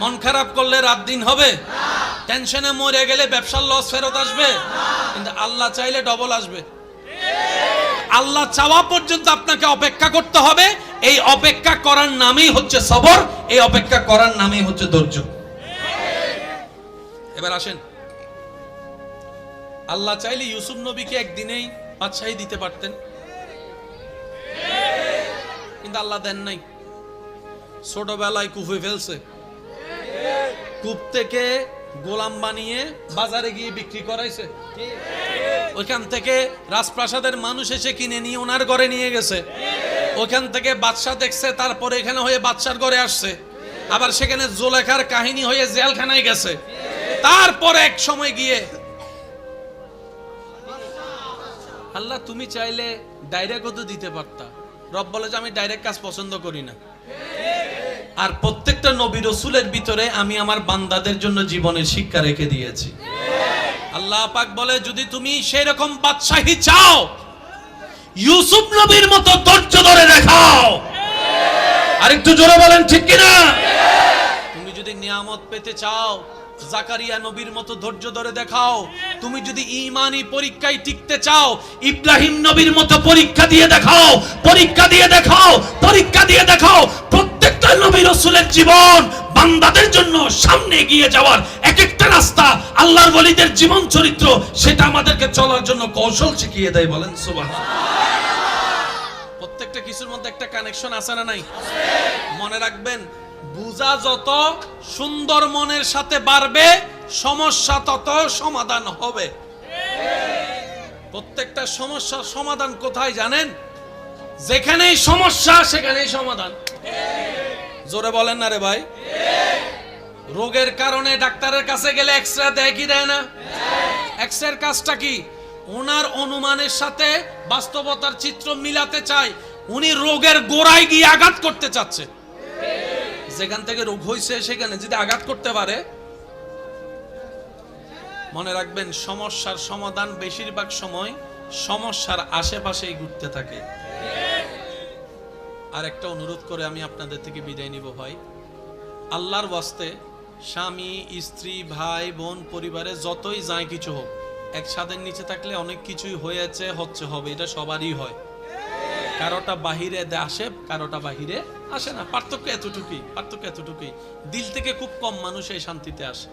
মন খারাপ করলে রাত দিন হবে, টেনশনে মরে গেলে ব্যবসার লস ফেরত আসবে, কিন্তু আল্লাহ চাইলে ডবল আসবে। আল্লাহ চাওয়া পর্যন্ত আপনাকে অপেক্ষা করতে হবে। এই অপেক্ষা করার নামই হচ্ছে সবর, এই অপেক্ষা করার নামই হচ্ছে ধৈর্য। এবার আসেন, আল্লাহ চাইলে ইউসুফ নবীকে একদিনেই বাদশাহী দিতে পারতেন, কিন্তু আল্লাহ দেন নাই। ছোটবেলায় কুফে ফেলছে, কূপ থেকে গোলাম বানিয়ে বাজারে গিয়ে বিক্রি করাইছে, ওইখান থেকে রাজপ্রাসাদের মানুষ এসে কিনে নিয়ে ওনার ঘরে নিয়ে গেছে, ওইখান থেকে বাদশা দেখছে, তারপরে এখানে হয়ে বাদশার ঘরে আসছে। আবার সেখানে জুলেখার কাহিনী হয়ে জেলখানায় গেছে। তারপর এক সময় গিয়ে আল্লাহ তুমি চাইলে ডাইরেক্ট তো দিতে পারতা। রব বলে যে আমি ডাইরেক্ট কাজ পছন্দ করি না। আর প্রত্যেকটা নবী রাসূলের ভিতরে আমি আমার বান্দাদের জন্য জীবনের শিক্ষা রেখে দিয়েছি। আল্লাহ পাক বলে যদি তুমি সেই রকম বাদশাহী চাও, ইউসুফ নবীর মতো ধৈর্য ধরে দেখাও। আরেকটু জোরে বলেন ঠিক কিনা? তুমি যদি নিয়ামত পেতে চাও, জাকারিয়া নবীর মতো ধৈর্য ধরে দেখাও। তুমি যদি ঈমানি পরীক্ষায় টিকতে চাও, ইব্রাহিম নবীর মতো পরীক্ষা দিয়ে দেখাও, পরীক্ষা দিয়ে দেখাও, পরীক্ষা দিয়ে দেখাও। প্রত্যেকটা নবী রাসূলের জীবন বান্দাদের জন্য সামনে এগিয়ে যাওয়ার এক একটা রাস্তা, আল্লাহর ওলিদের জীবন চরিত্র, সেটা আমাদেরকে চলার জন্য কৌশল শিখিয়ে দেয়। বলেন সুবহানাল্লাহ। প্রত্যেকটা কিছুর মধ্যে একটা কানেকশন আছে না নাই? মনে রাখবেন, বুঝা যত সুন্দর মনের সাথে বাড়বে, সমস্যা তত সমাধান হবে। প্রত্যেকটা সমস্যার সমাধান কোথায় জানেন? যেখানেই সমস্যা সেখানেই সমাধান। জোরে বলেন না রে ভাই। রোগের কারণে ডাক্তারের কাছে গেলে এক্সরে দেয় কি দেয় না? এক্সরের কাজটা কি? ওনার অনুমানের সাথে বাস্তবতার চিত্র মিলাতে চায়। উনি রোগের গোড়ায় গিয়ে আঘাত করতে চাচ্ছে। যেখান থেকে রোগ হয়েছে সেখানে যদি আঘাত করতে পারে, মনে রাখবেন সমস্যার সমাধান বেশিরভাগ সময় সমস্যার আশেপাশেই ঘুরতে থাকে। আর একটা অনুরোধ করে আমি আপনাদের থেকে বিদায় নিব ভাই। আল্লাহর ওয়াস্তে স্বামী, স্ত্রী, ভাই, বোন, পরিবারে যতই যায় কিছু হোক, এক ছাদের নিচে থাকলে অনেক কিছুই হয়েছে, হচ্ছে, হবে, এটা সবারই হয়। কারোটা বাহিরে আসে, কারোটা বাহিরে আসে না। পার্থক্য এতটুকুই, পার্থক্য এতটুকুই। দিল থেকে খুব কম মানুষ এই শান্তিতে আসে।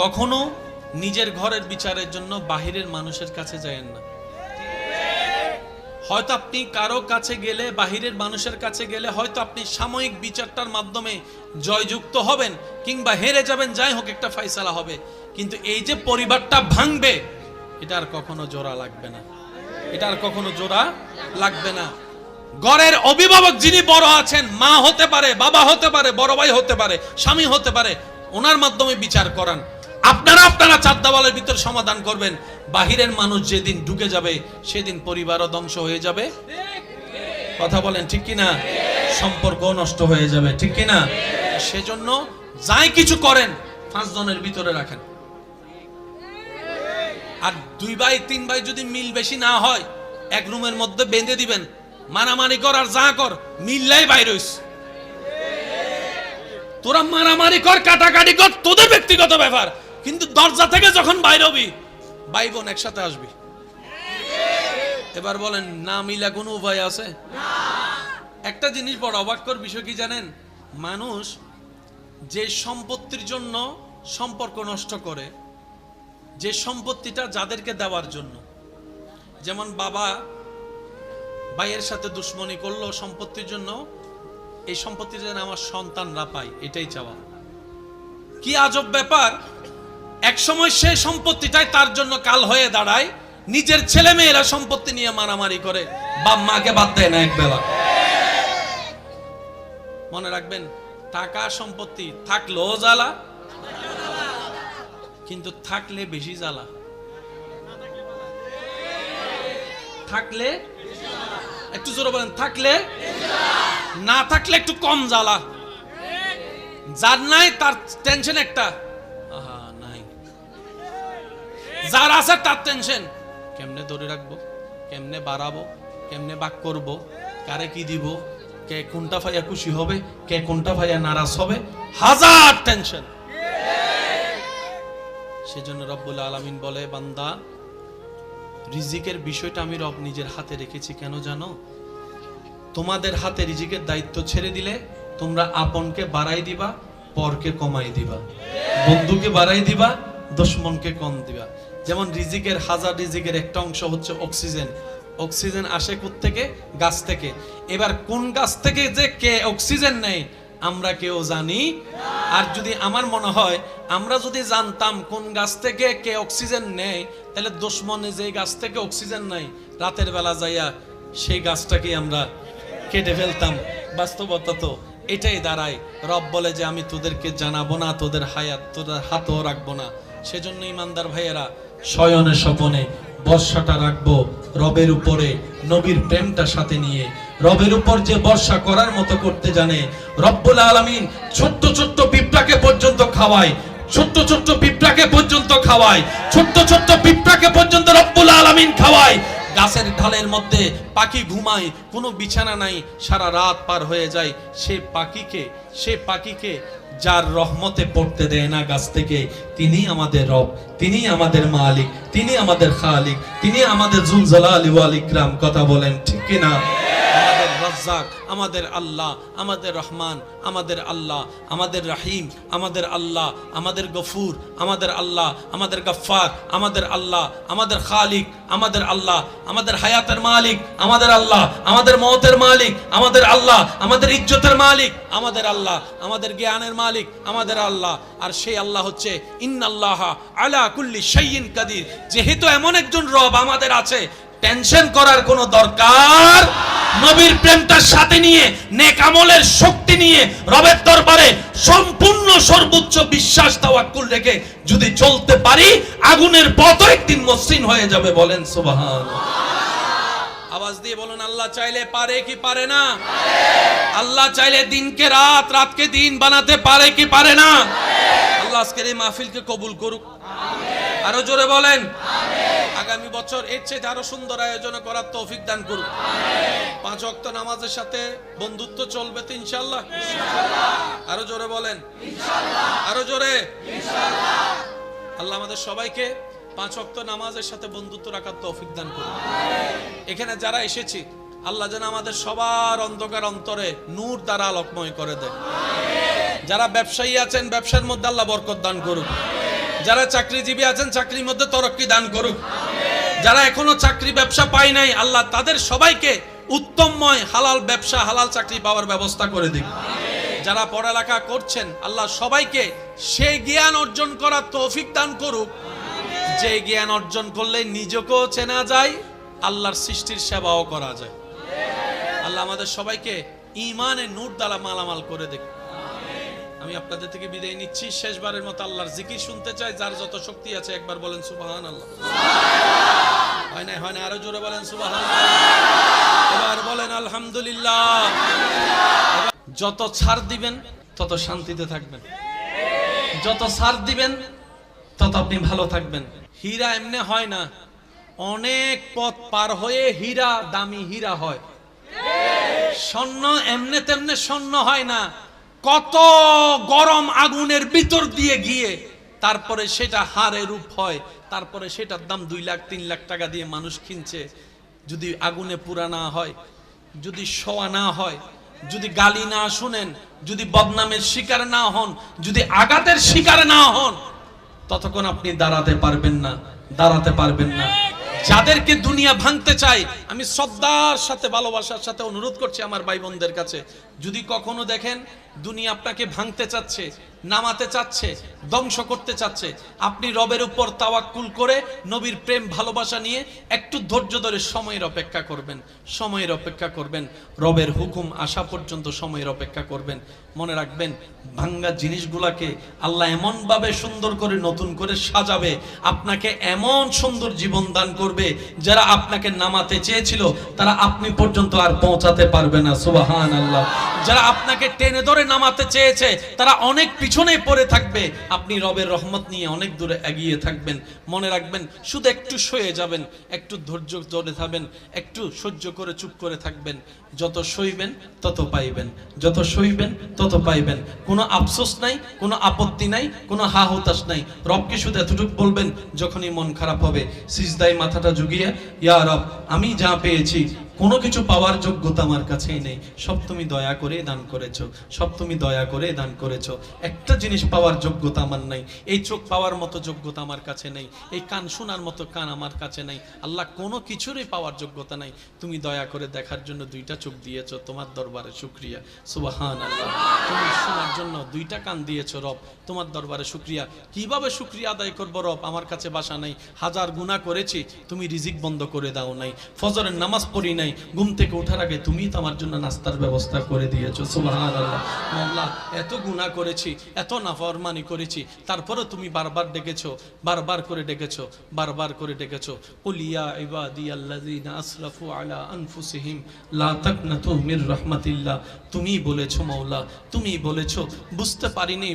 কখনো নিজের ঘরের বিচারের জন্য বাহিরের মানুষের কাছে যায়েন না। হয়তো আপনি কারো কাছে গেলে, বাহিরের মানুষের কাছে গেলে হয়তো আপনি সাময়িক বিচারটার মাধ্যমে জয়যুক্ত হবেন কিংবা হেরে যাবেন, যাই হোক একটা ফয়সালা হবে। কিন্তু এই যে পরিবারটা ভাঙবে, এটা আর কখনো জোড়া লাগবে না, এটা আর কখনো জোড়া লাগবে না। ঘরের অভিভাবক যিনি বড় আছেন, মা হতে পারে, বাবা হতে পারে, বড় ভাই হতে পারে, স্বামী হতে পারে, ওনার মাধ্যমে বিচার করান। আপনারা চার দেওয়ালের ভিতর সমাধান করবেন। বাহিরের মানুষ যেদিন ঢুকে যাবে সেদিন পরিবারও ধ্বংস হয়ে যাবে। কথা বলেন ঠিক কিনা? সম্পর্ক নষ্ট হয়ে যাবে, ঠিক কিনা? সেজন্য যাই কিছু করেন 5 জনের ভিতরে রাখেন। আর 2 ভাই 3 ভাই যদি মিল বেশি না হয়, এক রুমের মধ্যে বেঁধে দিবেন। মারামারি কর আর যা কর, মিললাই বাইর হইস। তোরা মারামারি কর, কাটাকাটি কর, তোদের ব্যক্তিগত ব্যাপার, কিন্তু দরজা থেকে যখন বাইর হবি, ভাই বোন একসাথে আসবি। এবার বলেন, না মিলা কোনো উপায় আছে? একটা জিনিস বড় অবাককর বিষয় কি জানেন? মানুষ যে সম্পত্তির জন্য সম্পর্ক নষ্ট করে, যে সম্পত্তিটা যাদেরকে দেওয়ার জন্য, যেমন বাবা ভাইয়ের সাথে দুশ্মনী করলো সম্পত্তির জন্য, এই সম্পত্তি যেন আমার সন্তানরা পায়, এটাই চাওয়া। কি আজব ব্যাপার! এক সময় সে সম্পত্তিটাই তার জন্য কাল হয়ে দাঁড়ায়। নিজের ছেলে মেয়েরা সম্পত্তি নিয়ে মারামারি করে, বাপ মাকে বাদ দেয় না একবেলা। মনে রাখবেন, টাকা সম্পত্তি থাকলেও জ্বালা, কিন্তু থাকলে বেশি জ্বালা। থাকলে একটু জোরে বলেন, থাকলে, না থাকলে একটু কম জ্বালা। যার নাই তার টেনশন একটা, আহা নাই। যার আছে তার টেনশন, কেমনে ধরে রাখবো, কেমনে বাড়াবো, কেমনে বাক করব, কারে কি দিব, কে কোনটা ভাইয়া খুশি হবে, কে কোনটা ভাইয়া নারাজ হবে, হাজার টেনশন। সেজন্য রব্বুল আলামিন বলে, বান্দা রিজিকের বিষয়টা আমি রব নিজের হাতে রেখেছি। কেন জানো? তোমাদের হাতে রিজিকের দায়িত্ব ছেড়ে দিলে তোমরা আপনকে বাড়াই দিবা, পরকে কমাই দিবা, বন্ধুকে বাড়াই দিবা, দুশমনকে কম দিবা। যেমন রিজিকের, হাজার রিজিকের একটা অংশ হচ্ছে অক্সিজেন। অক্সিজেন আসে কোত্থেকে? গাছ থেকে। এবার কোন গাছ থেকে যে কে অক্সিজেন নেয় আমরা কেউ জানি। আর যদি আমার মনে হয় আমরা যদি জানতাম কোন গাছ থেকে কে অক্সিজেন নেয়, তাহলে দুশমনে যে গাছ থেকে অক্সিজেন নেয়, রাতের বেলা যাইয়া সেই গাছটাকে আমরা কেটে ফেলতাম। বাস্তবতা তো এটাই দাঁড়ায়। রব বলে যে আমি তোদেরকে জানাবো না, তোদের তোদের হাতও রাখবো না। সেজন্য ইমানদার ভাইয়েরা, শয়নে স্বপনে বর্ষাটা রাখবো রবের উপরে, নবীর প্রেমটা সাথে নিয়ে। রবের উপর যে বর্ষা করার মতো করতে জানে, রব্বুল আলামিন ছোট্ট ছোট্ট পিঁপড়াকে পর্যন্ত খাওয়ায়, ছোট্ট ছোট্ট পিঁপড়াকে পর্যন্ত খাওয়ায়, ছোট্ট ছোট্ট পিঁপড়াকে পর্যন্ত রব্বুল আলামিন খাওয়ায়। গাছের ঢালের মধ্যে পাখি ঘুমায়, কোনো বিছানা নাই, সারা রাত পার হয়ে যায়। সে পাখিকে যার রহমতে পড়তে দেয় না গাছ থেকে, তিনি আমাদের রব, তিনি আমাদের মালিক, তিনি আমাদের খালিক, তিনি আমাদের জুল জালালি ওয়াল ইকরাম। কথা বলেন ঠিক কিনা? আমাদের রাজ্জাক, আমাদের আল্লাহ, আমাদের রহমান, আমাদের আল্লাহ, আমাদের রাহিম, আমাদের আল্লাহ, আমাদের গফুর, আমাদের আল্লাহ, আমাদের গফফার, আমাদের আল্লাহ, আমাদের খালিক, আমাদের আল্লাহ, আমাদের হায়াতের মালিক, আমাদের আল্লাহ, আমাদের মওতের মালিক, আমাদের আল্লাহ, আমাদের ইজ্জতের মালিক, আমাদের আল্লাহ, আমাদের জ্ঞানের মালিক, আমাদের আল্লাহ। আর সেই আল্লাহ হচ্ছে ইন্নাল্লাহা আলা কুল্লি শাইইন কাদির। যেহেতু এমন একজন রব আমাদের আছে, টেনশন করার কোনো দরকার। নবীর প্রেমটার সাথে নিয়ে, নেক আমলের শক্তি নিয়ে, রবের দরবারে সম্পূর্ণ সর্বোচ্চ বিশ্বাস তাওয়াক্কুল রেখে যদি চলতে পারি, আগুনের পথও একদিন মসৃণ হয়ে যাবে। বলেন সুবহানাল্লাহ। আওয়াজ দিয়ে বলুন, আল্লাহ চাইলে পারে কি পারে না? আল্লাহ চাইলে দিনকে রাত, রাতকে দিন বানাতে পারে কি পারে না? আল্লাহ আজকের এই মাহফিলকে কবুল করুক। আরো জোরে বলেন আগামী বছর এর চেয়ে আরো সুন্দর আয়োজন করার তৌফিক দান করুক। 5 ওয়াক্ত নামাজের সাথে বন্ধুত্ব চলবে তো ইনশাআল্লাহ। আরো জোরে বলেন ইনশাআল্লাহ। আরো জোরে ইনশাআল্লাহ। আল্লাহ আমাদের সবাইকে 5 ওয়াক্ত নামাজের সাথে বন্ধুত্ব রাখার তৌফিক দান করুক। এখানে যারা এসেছি, আল্লাহ যেন আমাদের সবার অন্ধকার অন্তরে নূর দ্বারা আলোকময় করে দেয়। যারা ব্যবসায়ী আছেন, ব্যবসার মধ্যে আল্লাহ বরকত দান করুক। যারা চাকরিজীবী আছেন, চাকরির মধ্যে তরক্কি দান করুক। যারা এখনো চাকরি ব্যবসা পায় নাই, আল্লাহ তাদের সবাইকে উত্তমময় হালাল ব্যবসা, হালাল চাকরি পাওয়ার ব্যবস্থা করে দিক। যারা পড়ালেখা করছেন, আল্লাহ সবাইকে সেই জ্ঞান অর্জন করার তৌফিক দান করুক, যে জ্ঞান অর্জন করলে নিজেকেও চেনা যায়, আল্লাহর সৃষ্টির সেবাও করা যায়। আল্লাহ আমাদের সবাইকে ঈমানের নূর দ্বারা মালামাল করে দিক। আমি আপনাদের থেকে বিদায় নিচ্ছি। শেষবারের মতো আল্লাহর জিকির শুনতে চাই। যার যত শক্তি আছে একবার বলেন সুবহানাল্লাহ। হয় না, আরো জোরে বলেন সুবহানাল্লাহ। এবার বলেন আলহামদুলিল্লাহ। যত ছাড় দিবেন তত শান্তিতে থাকবেন, যত ছাড় দিবেন তত আপনি ভালো থাকবেন। হীরা এমনি হয় না, অনেক পথ পার হয়ে হীরা দামি হীরা হয়। স্বর্ণ এমনে তেমনে স্বর্ণ হয় না, কত গরম আগুনের ভিতর দিয়ে গিয়ে তারপরে সেটা হারে রূপ হয়। তারপরে সেটার দাম 2 লাখ 3 লাখ টাকা দিয়ে মানুষ কিনছে। যদি আগুনে পুরা না হয়, যদি শোয়া না হয়, যদি গালি না শুনেন, যদি বদনামের শিকার না হন, যদি আঘাতের শিকার না হন, ততক্ষণ আপনি দাঁড়াতে পারবেন না, দাঁড়াতে পারবেন না। যাদেরকে দুনিয়া ভাঙতে চায়, আমি শ্রদ্ধার সাথে, ভালোবাসার সাথে অনুরোধ করছি আমার ভাই বোনদের কাছে, যদি কখনো দেখেন দুনিয়া আপনাকে ভাঙতে চাচ্ছে, নামাতে চাচ্ছে, ধ্বংস করতে চাচ্ছে, আপনি রবের উপর তাওয়াক্কুল করে নবীর প্রেম ভালোবাসা নিয়ে একটু ধৈর্য ধরে সময়ের অপেক্ষা করবেন, সময়ের অপেক্ষা করবেন। রবের হুকুম আসা পর্যন্ত সময়ের অপেক্ষা করবেন। মনে রাখবেন, ভাঙ্গা জিনিসগুলাকে আল্লাহ এমন ভাবে সুন্দর করে নতুন করে সাজাবে, আপনাকে এমন সুন্দর জীবন দান করবে, যারা আপনাকে নামাতে চেয়েছিল তারা আপনি পর্যন্ত আর পৌঁছাতে পারবে না। সুবহানাল্লাহ। যারা আপনাকে টেনে ধরে নামাতে চেয়েছে তারা অনেক পিছনে পড়ে থাকবে, আপনি রবের রহমত নিয়ে অনেক দূরে এগিয়ে থাকবেন। মনে রাখবেন, শুধু একটু সয়ে যাবেন, একটু ধৈর্য ধরে থাকবেন, একটু সহ্য করে চুপ করে থাকবেন। যত সইবেন তত পাইবেন, যত সইবেন তত পাইবেন। কোনো আফসোস নাই, কোনো আপত্তি নাই, কোনো হা হতাশ নাই। রবকে শুধু এতটুকু বলবেন, যখনই মন খারাপ হবে সিজদায় মাথাটা ঝুঁকিয়ে, ইয়া রব, আমি যা পেয়েছি কোনো কিছু পাওয়ার যোগ্যতা আমার কাছেই নেই, সব তুমি দয়া করে দান করেছো, সব তুমি দয়া করে দান করেছো। একটা জিনিস পাওয়ার যোগ্যতা আমার নাই, এই চোখ পাওয়ার মতো যোগ্যতা আমার কাছে নেই, এই কান শোনার মতো কান আমার কাছে নাই। আল্লাহ, কোনো কিছুরই পাওয়ার যোগ্যতা নাই, তুমি দয়া করে দেখার জন্য 2টা চোখ দিয়েছো, তোমার দরবারে শুকরিয়া। সুবহানাল্লাহ। তুমি শোনার জন্য 2টা কান দিয়েছো রব, তোমার দরবারে শুকরিয়া। কিভাবে শুকরিয়া আদায় করবো রব? আমার কাছে বাসা নাই, হাজার গুনাহ করেছি, তুমি রিজিক বন্ধ করে দাও নাই, ফজরের নামাজ পড়ি নাই, নাই, ঘুম থেকে ওঠার আগে তুমিই তো আমার জন্য নাস্তার ব্যবস্থা করে দিয়েছো। সুবহানাল্লাহ। আল্লাহ, এত গুনাহ করেছি, এত নাফরমানি করেছি, তারপরেও তুমি বারবার ডেকেছো, বারবার করে ডেকেছো, বারবার করে ডেকেছো। কুল ইয়া ইবাদিয়াল্লাযিনা আসরাফু আলা আনফুসিহিম লা তাকনাতু মির রাহমাতিল্লাহ। তুমি বলেছো মাওলা, তুমি বলেছো, বুঝতে পারিনি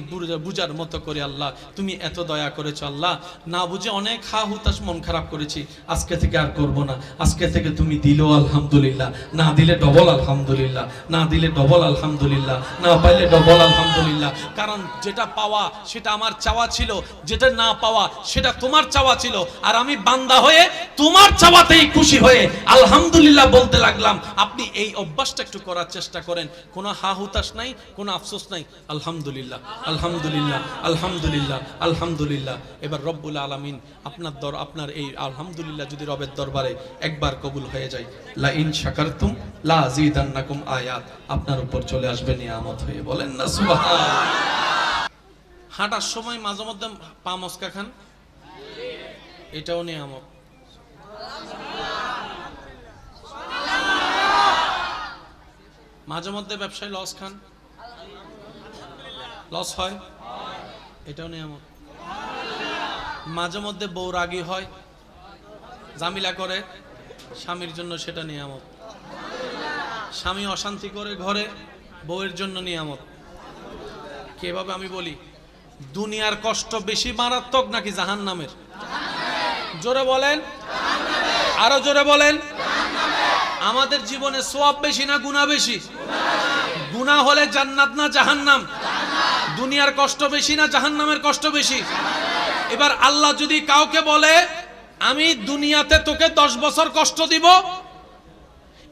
বুঝার মতো করে আল্লাহ তুমি এত দয়া করেছো। আল্লাহ, না বুঝে অনেক হা হুতাশ মন খারাপ করেছি, আজকে থেকে আর করব না। আজকে থেকে তুমি দিলো আলহামদুলিল্লাহ, না দিলে ডবল আলহামদুলিল্লাহ, না দিলে ডবল আলহামদুলিল্লাহ, না পাইলে ডবল আলহামদুলিল্লাহ। কারণ যেটা পাওয়া সেটা আমার চাওয়া ছিল, যেটা না পাওয়া সেটা তোমার চাওয়া ছিল, আর আমি বান্দা হয়ে তোমার চাওয়াতেই খুশি হয়ে আলহামদুলিল্লাহ বলতে লাগলাম। আপনি এই অভ্যাসটা একটু করার চেষ্টা করেন, কোনো হা হুতাশ নাই, কোনো আফসোস নাই। আলহামদুলিল্লাহ, আলহামদুলিল্লাহ, আলহামদুলিল্লাহ, আলহামদুলিল্লাহ। এবার রব্বুল আলামিন আপনার এই আলহামদুলিল্লাহ যদি রবের দরবারে একবার কবুল হয়ে যায়, লা ইন শাকারতুম লা আযীদান্নাকুম আয়াত আপনার উপর চলে আসবে নিয়ামত হয়ে। বলেন না সুবহানাল্লাহ। হাঁটার সময় মাঝে মধ্যে পা মস্কা খান, এটাও নিয়ামত। মাঝে মধ্যে ব্যবসায় লস খান, লস হয়, এটাও নিয়ামত। মাঝে মধ্যে বউ রাগী হয়, জামিলা করে স্বামীর জন্য, সেটা নিয়ামত। স্বামী অশান্তি করে ঘরে, বউয়ের জন্য নিয়ামত। কিভাবে আমি বলি, দুনিয়ার কষ্ট বেশি মারাত্মক নাকি জাহান্নামের? জোরে বলেন, আরো জোরে বলেন। আমাদের জীবনে সওয়াব বেশি না গুনাহ বেশি? গুনাহ হলে জান্নাত না জাহান্নাম? দুনিয়ার কষ্ট বেশি না জাহান্নামের কষ্ট বেশি? এবার আল্লাহ যদি কাউকে বলে আমি দুনিয়াতে তোকে 10 বছর কষ্ট দিব,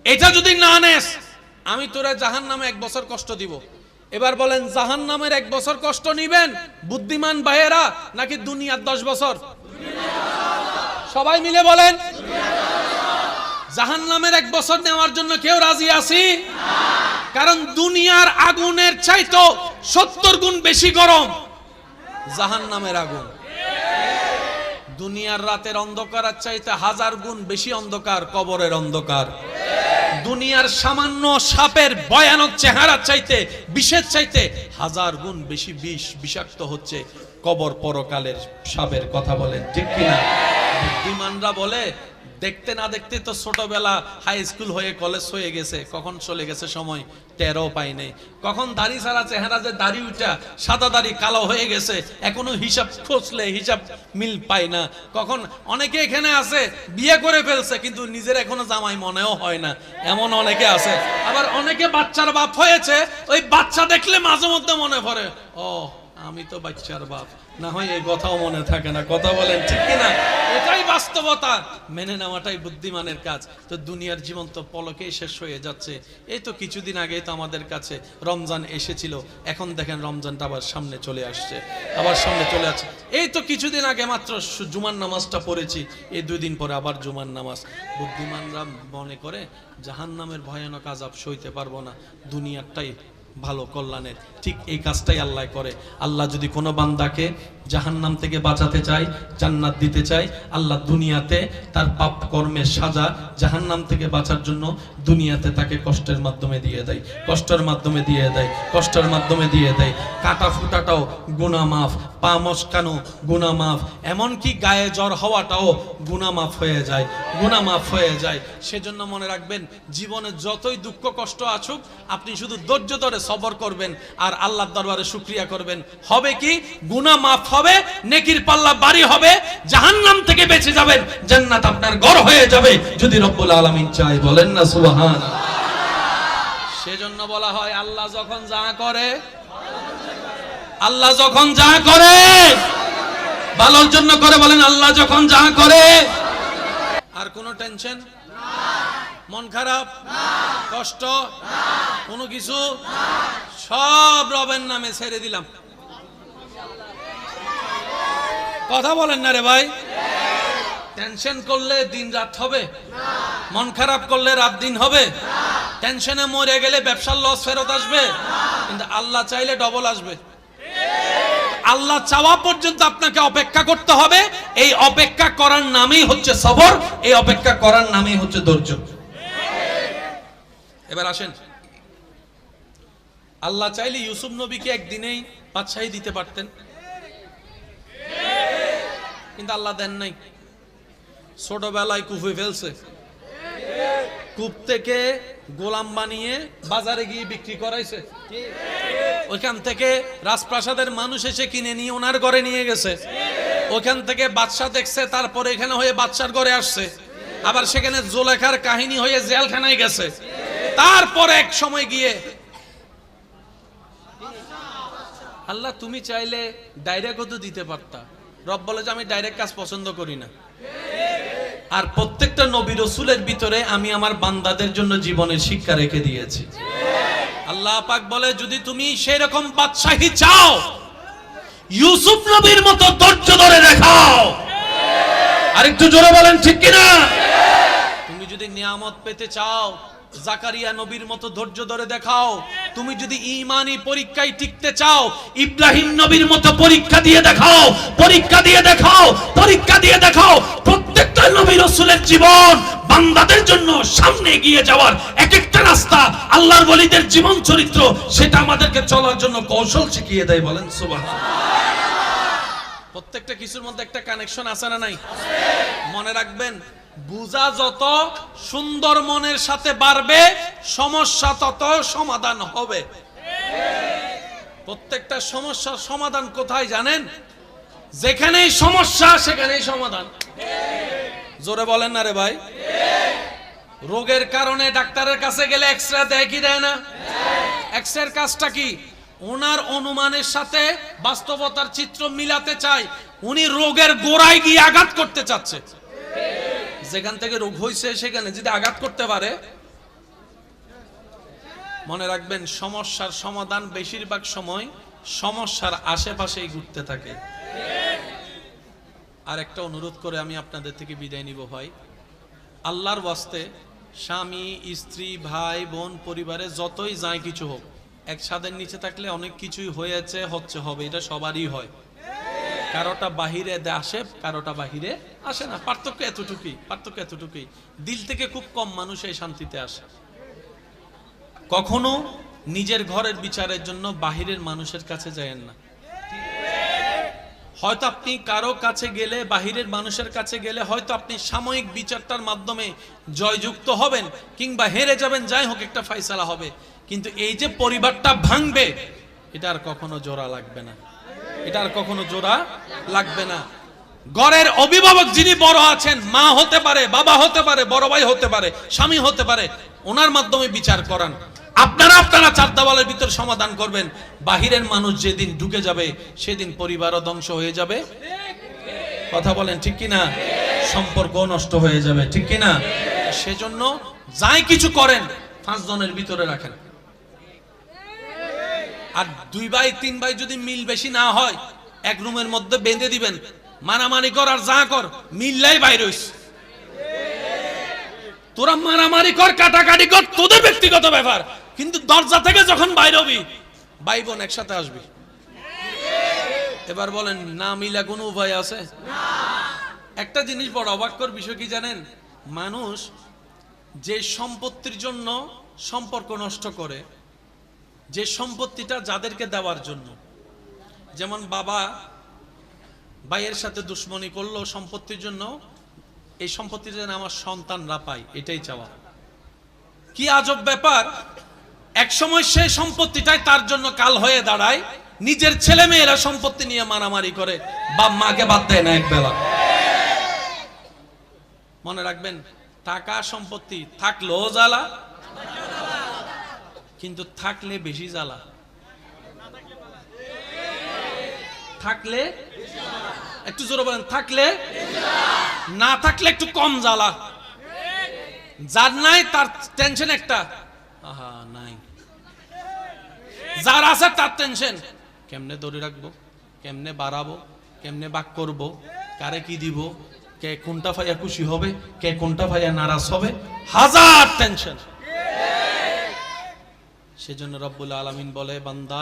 এটা যদি না নেস আমি তোরে জাহান্নামে 1 বছর কষ্ট দিব। এবার বলেন জাহান্নামের 1 বছর কষ্ট নিবেন বুদ্ধিমান ভাইয়েরা নাকি দুনিয়ার 10 বছর? সবাই মিলে বলেন। জাহান্নামের 1 বছর নেওয়ার জন্য কেউ রাজি আছি? কারণ দুনিয়ার আগুনের চাইতো 70 গুণ বেশি গরম জাহান্নামের আগুন। দুনিয়ার রাতের অন্ধকারের চাইতে 1000 গুণ বেশি অন্ধকার কবরের অন্ধকার। দুনিয়ার সামান্য সাপের ভয়ানক চেহারার চাইতে, বিষের চাইতে 1000 গুণ বেশি বিষ, বিষাক্ত হচ্ছে কবর পরকালের সাপের। কথা বলেন ঠিক কিনা? বুদ্ধিমানরা বলে দেখতে না দেখতে তো ছোটবেলা হাই স্কুল হয়ে কলেজ হয়ে গেছে, কখন চলে গেছে সময় টেরও পাই নাই। কখন দাড়ি ছাড়া চেহারা যে দাড়ি উঠা সাদা দাড়ি কালো হয়ে গেছে, এখনো হিসাব খুঁজলে হিসাব মিল পাই না। কখন অনেকে এখানে আছে বিয়ে করে ফেলছে কিন্তু নিজের এখনো জামাই মনেও হয় না, এমন অনেকে আছে। আবার অনেকে বাচ্চার বাপ হয়েছে, ওই বাচ্চা দেখলে মাঝে মধ্যে মনে পড়ে ও আমি তো বাচ্চার বাপ, না হয় এই কথাও মনে থাকে না। কথা বলেন ঠিক কিনা? এটাই বাস্তবতা, মেনে নেওয়াটাই বুদ্ধিমানের কাজ। তো দুনিয়ার জীবন তো পলকেই শেষ হয়ে যাচ্ছে। এই তো কিছুদিন আগেই তো আমাদের কাছে রমজান এসেছিল, এখন দেখেন রমজানটা আবার সামনে চলে আসছে, আবার সামনে চলে আসছে। এই তো কিছুদিন আগে মাত্র জুমার নামাজটা পড়েছি, এই 2 দিন পরে আবার জুমার নামাজ। বুদ্ধিমানরা মনে করে জাহান্নামের ভয়ানক আযাব সইতে পারবো না, দুনিয়াটাই ভালো কল্যাণের। ঠিক এই কাজটাই আল্লাহ করে। আল্লাহ যদি কোনো বান্দাকে জাহান্নাম থেকে বাঁচাতে চায়, জান্নাত দিতে চায়, আল্লাহ দুনিয়াতে তার পাপ কর্মের সাজা জাহান্নাম থেকে বাঁচার জন্য দুনিয়াতে তাকে কষ্টের মাধ্যমে দিয়ে দেয়, কষ্টের মাধ্যমে দিয়ে দেয়, কষ্টের মাধ্যমে দিয়ে দেয়। কাটা ফুটাটাও গুনাহ মাফ, পা মচকানো গুনাহ মাফ, এমনকি গায়ে জ্বর হওয়াটাও গুনাহ মাফ হয়ে যায়, গুনাহ মাফ হয়ে যায়। সেজন্য মনে রাখবেন, জীবনে যতই দুঃখ কষ্ট আসুক আপনি শুধু ধৈর্য ধরে সবর করবেন আর আল্লাহর দরবারে শুকরিয়া করবেন। হবে কি? গুনাহ মাফ হবে, নেকির পাল্লা ভারী হবে, জাহান্নাম থেকে বেঁচে যাবেন, জান্নাত আপনার ঘর হয়ে যাবে যদি রব্বুল আলামিন চায়। বলেন না সুবহানাল্লাহ। সেজন্য বলা হয় আল্লাহ যখন যা করে, আল্লাহ যখন যা করে ভালোর জন্য করে। বলেন আল্লাহ যখন যা করে। আর কোনো টেনশন, মন খারাপ, কষ্ট, কোনো কিছু সব রবের নামে ছেড়ে দিলাম। কথা বলেন না রে ভাই? টেনশন করলে দিন রাত হবে, মন খারাপ করলে রাত দিন হবে, টেনশনে মরে গেলে ব্যবসার লস ফেরত আসবে, কিন্তু আল্লাহ চাইলে ডবল আসবে। আল্লাহ চাওয়া পর্যন্ত আপনাকে অপেক্ষা করতে হবে। এই অপেক্ষা করার নামই হচ্ছে সবর, এই অপেক্ষা করার নামই হচ্ছে ধৈর্য। এবার আসেন, আল্লাহ চাইলে ইউসুফ নবীকে একদিনেই বাদশাহী দিতে পারতেন, কিন্তু আল্লাহ দেন নাই। ছোটবেলায় কুফে ফেলছে, কূপ থেকে গোলাম বানিয়ে বাজারে গিয়ে বিক্রি করাইছে, ওইখান থেকে রাজপ্রাসাদের মানুষ এসে কিনে নিয়ে ওনার ঘরে নিয়ে গেছে, ওখান থেকে বাদশা দেখছে, তারপরে এখানে হয়ে বাদশার ঘরে আসছে, আবার সেখানে জোলেখার কাহিনী হয়ে জেলখানায় গেছে, তারপরে এক সময় গিয়ে আল্লাহ তুমি চাইলে ডাইরেক্ট তো দিতে পারতা। রব বলে যে আমি ডাইরেক্ট কাজ পছন্দ করি না, আর প্রত্যেকটা নবী রাসূলের ভিতরে আমি আমার বান্দাদের জন্য জীবনের শিক্ষা রেখে দিয়েছি। আল্লাহ পাক বলে যদি তুমি সেই রকম বাদশাহী চাও, ইউসুফ নবীর মতো ধৈর্য ধরে দেখাও। আরেকটু জোরে বলেন ঠিক কিনা? তুমি যদি নিয়ামত পেতে চাও, জাকারিয়া নবীর মতো ধৈর্য ধরে দেখাও। তুমি যদি ঈমানি পরীক্ষায় টিকতে চাও, ইব্রাহিম নবীর মতো পরীক্ষা দিয়ে দেখাও, পরীক্ষা দিয়ে দেখাও, পরীক্ষা দিয়ে দেখাও। প্রত্যেকটা নবী রাসূলের জীবন বান্দাদের জন্য সামনে এগিয়ে যাওয়ার এক একটা রাস্তা, আল্লাহর ওলিদের জীবন চরিত্র, সেটা আমাদেরকে চলার জন্য কৌশল শিখিয়ে দেয়। বলেন সুবহানাল্লাহ। প্রত্যেকটা কিছুর মধ্যে একটা কানেকশন আছে না নাই? মনে রাখবেন, বুঝা যত সুন্দর মনের সাথে বাড়বে, সমস্যা তত সমাধান হবে। প্রত্যেকটা সমস্যার সমাধান কোথায় জানেন? যেখানেই সমস্যা সেখানেই সমাধান। জোরে বলেন না রে ভাই। রোগের কারণে ডাক্তারের কাছে গেলে এক্সরে দেয় কি দেয় না? এক্সরের কাজটা কি? ওনার অনুমানের সাথে বাস্তবতার চিত্র মিলাতে চায়। উনি রোগের গোড়ায় গিয়ে আঘাত করতে চাচ্ছে। যেখান থেকে রোগ হয়েছে সেখানে যদি আঘাত করতে পারে, মনে রাখবেন সমস্যার সমাধান বেশিরভাগ সময় সমস্যার আশেপাশেই ঘুরতে থাকে। আর একটা অনুরোধ করে আমি আপনাদের থেকে বিদায় নিব ভাই, আল্লাহর ওয়াস্তে স্বামী স্ত্রী ভাই বোন পরিবারে যতই যায় কিছু হোক, এক ছাদের নিচে থাকলে অনেক কিছুই হয়েছে হচ্ছে হবে, এটা সবারই হয়। কারোটা বাহিরে আসে, কারোটা বাহিরে আসে না। পার্থক্য এতটুকুই, পার্থক্য এতটুকুই। দিল থেকে খুব কম মানুষ এই শান্তিতে আসে। কখনো নিজের ঘরের বিচারের জন্য বাহিরের মানুষের কাছে যায়েন না। হয়তো আপনি কারো কাছে গেলে, বাহিরের মানুষের কাছে গেলে হয়তো আপনি সাময়িক বিচারটার মাধ্যমে জয়যুক্ত হবেন কিংবা হেরে যাবেন, যাই হোক একটা ফয়সালা হবে, কিন্তু এই যে পরিবারটা ভাঙবে, এটা আর কখনো জোড়া লাগবে না, এটা আর কখনো জোড়া লাগবে না। ঘরের অভিভাবক যিনি বড় আছেন, মা হতে পারে, বাবা হতে পারে, বড় ভাই হতে পারে, স্বামী হতে পারে, ওনার মাধ্যমে বিচার করান। আপনারা চার দেওয়ালের ভিতর সমাধান করবেন। বাহিরের মানুষ যেদিন ঢুকে যাবে সেদিন পরিবারও ধ্বংস হয়ে যাবে। কথা বলেন ঠিক কিনা? সম্পর্ক নষ্ট হয়ে যাবে, ঠিক কিনা? সেজন্য যাই কিছু করেন 5 জনের ভিতরে রাখেন। আর 2 ভাই 3 ভাই যদি মিল বেশি না হয়, এক রুমের মধ্যে বেঁধে দিবেন, মারামারি কর আর যা কর, মিললাই বাইরে হইস। তোরা মারামারি কর, কাটাকাটি কর, তোদের ব্যক্তিগত ব্যাপার, কিন্তু দরজা থেকে যখন বাইরে হবি, ভাই বোন একসাথে আসবি। এবার বলেন, না মিলা কোনো উপায় আছে? একটা জিনিস বড় অবাককর বিষয় কি জানেন? মানুষ যে সম্পত্তির জন্য সম্পর্ক নষ্ট করে, যে সম্পত্তিটা যাদেরকে দেওয়ার জন্য, যেমন বাবা ভাইয়ের সাথে দুশ্মনী করলো সম্পত্তির জন্য, এই সম্পত্তিটা যেন আমার সন্তানরা পায়, এটাই চাওয়া। কি আজব ব্যাপার! এক সময় সেই সম্পত্তিটাই তার জন্য কাল হয়ে দাঁড়ায়। নিজের ছেলে মেয়েরা সম্পত্তি নিয়ে মারামারি করে, বাপ মাকে বাদ দেয় না একবেলা। মনে রাখবেন, টাকা সম্পত্তি থাকলেও জ্বালা, কিন্তু থাকলে বেশি জ্বালা। থাকলে একটু জোরে বলেন, থাকলে, না থাকলে একটু কম জ্বালা। যার নাই তার টেনশন একটা, আহা নাই। যার আছে তার টেনশন, কেমনে ধরে রাখবো, কেমনে বাড়াবো, কেমনে বাক করব, কারে কি দিব, কে কোনটা ভাইয়া খুশি হবে, কে কোনটা ভাইয়া নারাজ হবে, হাজার টেনশন। সেজন্য রব্বুল আলামিন বলে, বান্দা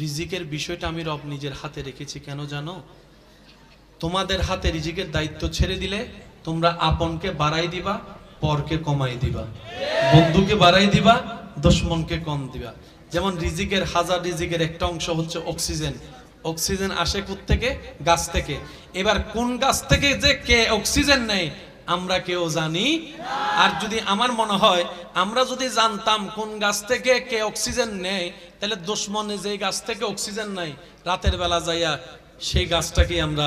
রিজিকের বিষয়টা আমি রব নিজের হাতে রেখেছি। কেন জানো? তোমাদের হাতে রিজিকের দায়িত্ব ছেড়ে দিলে তোমরা আপনকে বাড়াই দিবা, পরকে কমাই দিবা, বন্ধুকে বাড়াই দিবা, দুশমনকে কম দিবা। যেমন রিজিকের, হাজার রিজিকের একটা অংশ হচ্ছে অক্সিজেন। অক্সিজেন আসে কোত্থেকে? গাছ থেকে। এবার কোন গাছ থেকে যে কে অক্সিজেন নেয় আমরা কেউ জানি? আর যদি আমার মনে হয় আমরা যদি জানতাম কোন গাছ থেকে কে অক্সিজেন নেয়, তাহলে দুশমনে যে গাছ থেকে অক্সিজেন নেয় রাতের বেলা যাইয়া সেই গাছটাকে আমরা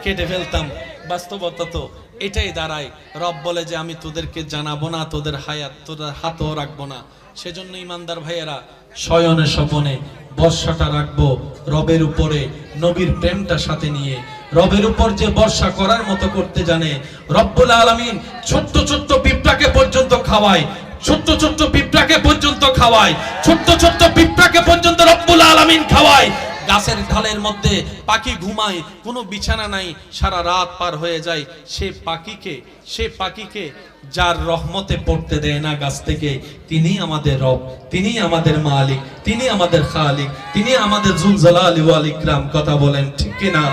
কেটে ফেলতাম। বাস্তবতা তো এটাই দাঁড়ায়। রব বলে যে আমি তোদেরকে জানাবো না, তোদের হায়াত তোদের হাতও রাখবো না। সেজন্য ইমানদার ভাইয়েরা শয়নে স্বপনে বর্ষাটা রাখবো রবের উপরে, নবীর প্রেমটা সাথে নিয়ে। রবের উপর যে বর্ষা করার মতো করতে জানে, রব্বুল আলামিন ছোট্ট ছোট্ট পিঁপড়াকে পর্যন্ত খাওয়ায়, ছোট্ট ছোট্ট পিঁপড়াকে পর্যন্ত খাওয়ায়, ছোট্ট ছোট্ট পিঁপড়াকে পর্যন্ত রব্বুল আলামিন খাওয়ায়। গাছের ঢালের মধ্যে পাখি ঘুমায়, কোনো বিছানা নাই, সারা রাত পার হয়ে যায়। সে পাখিকে যার রহমতে পড়তে দেয় না গাছ থেকে, তিনি আমাদের রব, তিনি আমাদের মালিক, তিনি আমাদের খালিক, তিনি আমাদের জুল জালালি ওয়াল ইকরাম। কথা বলেন ঠিক কিনা?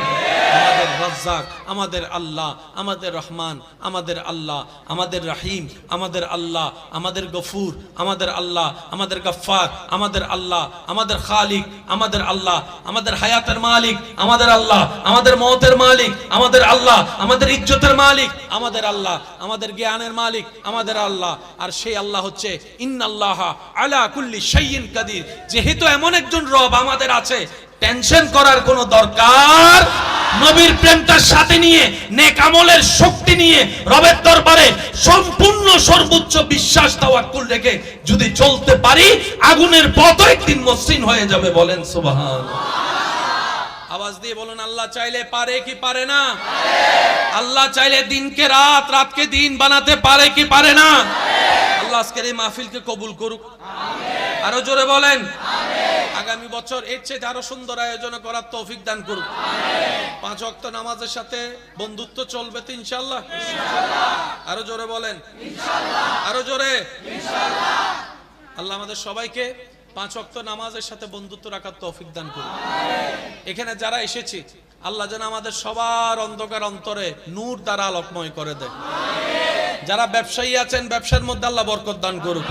আমাদের রাজ্জাক, আমাদের আল্লাহ, আমাদের রহমান, আমাদের আল্লাহ, আমাদের রাহিম, আমাদের আল্লাহ, আমাদের গফুর, আমাদের আল্লাহ, আমাদের গফফার, আমাদের আল্লাহ, আমাদের খালিক, আমাদের আল্লাহ, আমাদের হায়াতের মালিক, আমাদের আল্লাহ, আমাদের মওতের মালিক, আমাদের আল্লাহ, আমাদের ইজ্জতের মালিক, আমাদের আল্লাহ, আমাদের জ্ঞানের মালিক, আমাদের আল্লাহ। আর সেই আল্লাহ হচ্ছে ইন্নাল্লাহা আলা কুল্লি শাইইন কাদির। যেহেতু এমন একজন রব আমাদের আছে, টেনশন করার কোনো দরকার। নবীর প্রেমটার সাথে নিয়ে, নেক আমলের শক্তি নিয়ে, রবের দরবারে সম্পূর্ণ সর্বোচ্চ বিশ্বাস তাওয়াক্কুল রেখে যদি চলতে পারি, আগুনের পথ একদিন মসৃণ হয়ে যাবে। বলেন সুবহানাল্লাহ। আওয়াজ দিয়ে বলুন, আল্লাহ চাইলে পারে কি পারে না? আল্লাহ চাইলে দিনকে রাত, রাতকে দিন বানাতে পারে কি পারে না? আল্লাহ আজকের এই মাহফিলকে কবুল করুক। আরো জোরে বলেন আগামী বছর এর চেয়ে আরো সুন্দর আয়োজন করার তৌফিক দান করুক। 5 ওয়াক্ত নামাজের সাথে বন্ধুত্ব চলবে তো ইনশাআল্লাহ। আরো জোরে বলেন ইনশাআল্লাহ। আরো জোরে ইনশাআল্লাহ। আল্লাহ আমাদের সবাইকে 5 ওয়াক্ত নামাজের সাথে বন্ধুত্ব রাখার তৌফিক দান করুক। এখানে যারা এসেছি আল্লাহ যেন আমাদের সবার অন্ধকার অন্তরে নূর দ্বারা আলোকময় করে দেয়। যারা ব্যবসায়ী আছেন ব্যবসার মধ্যে আল্লাহ বরকত দান করুক।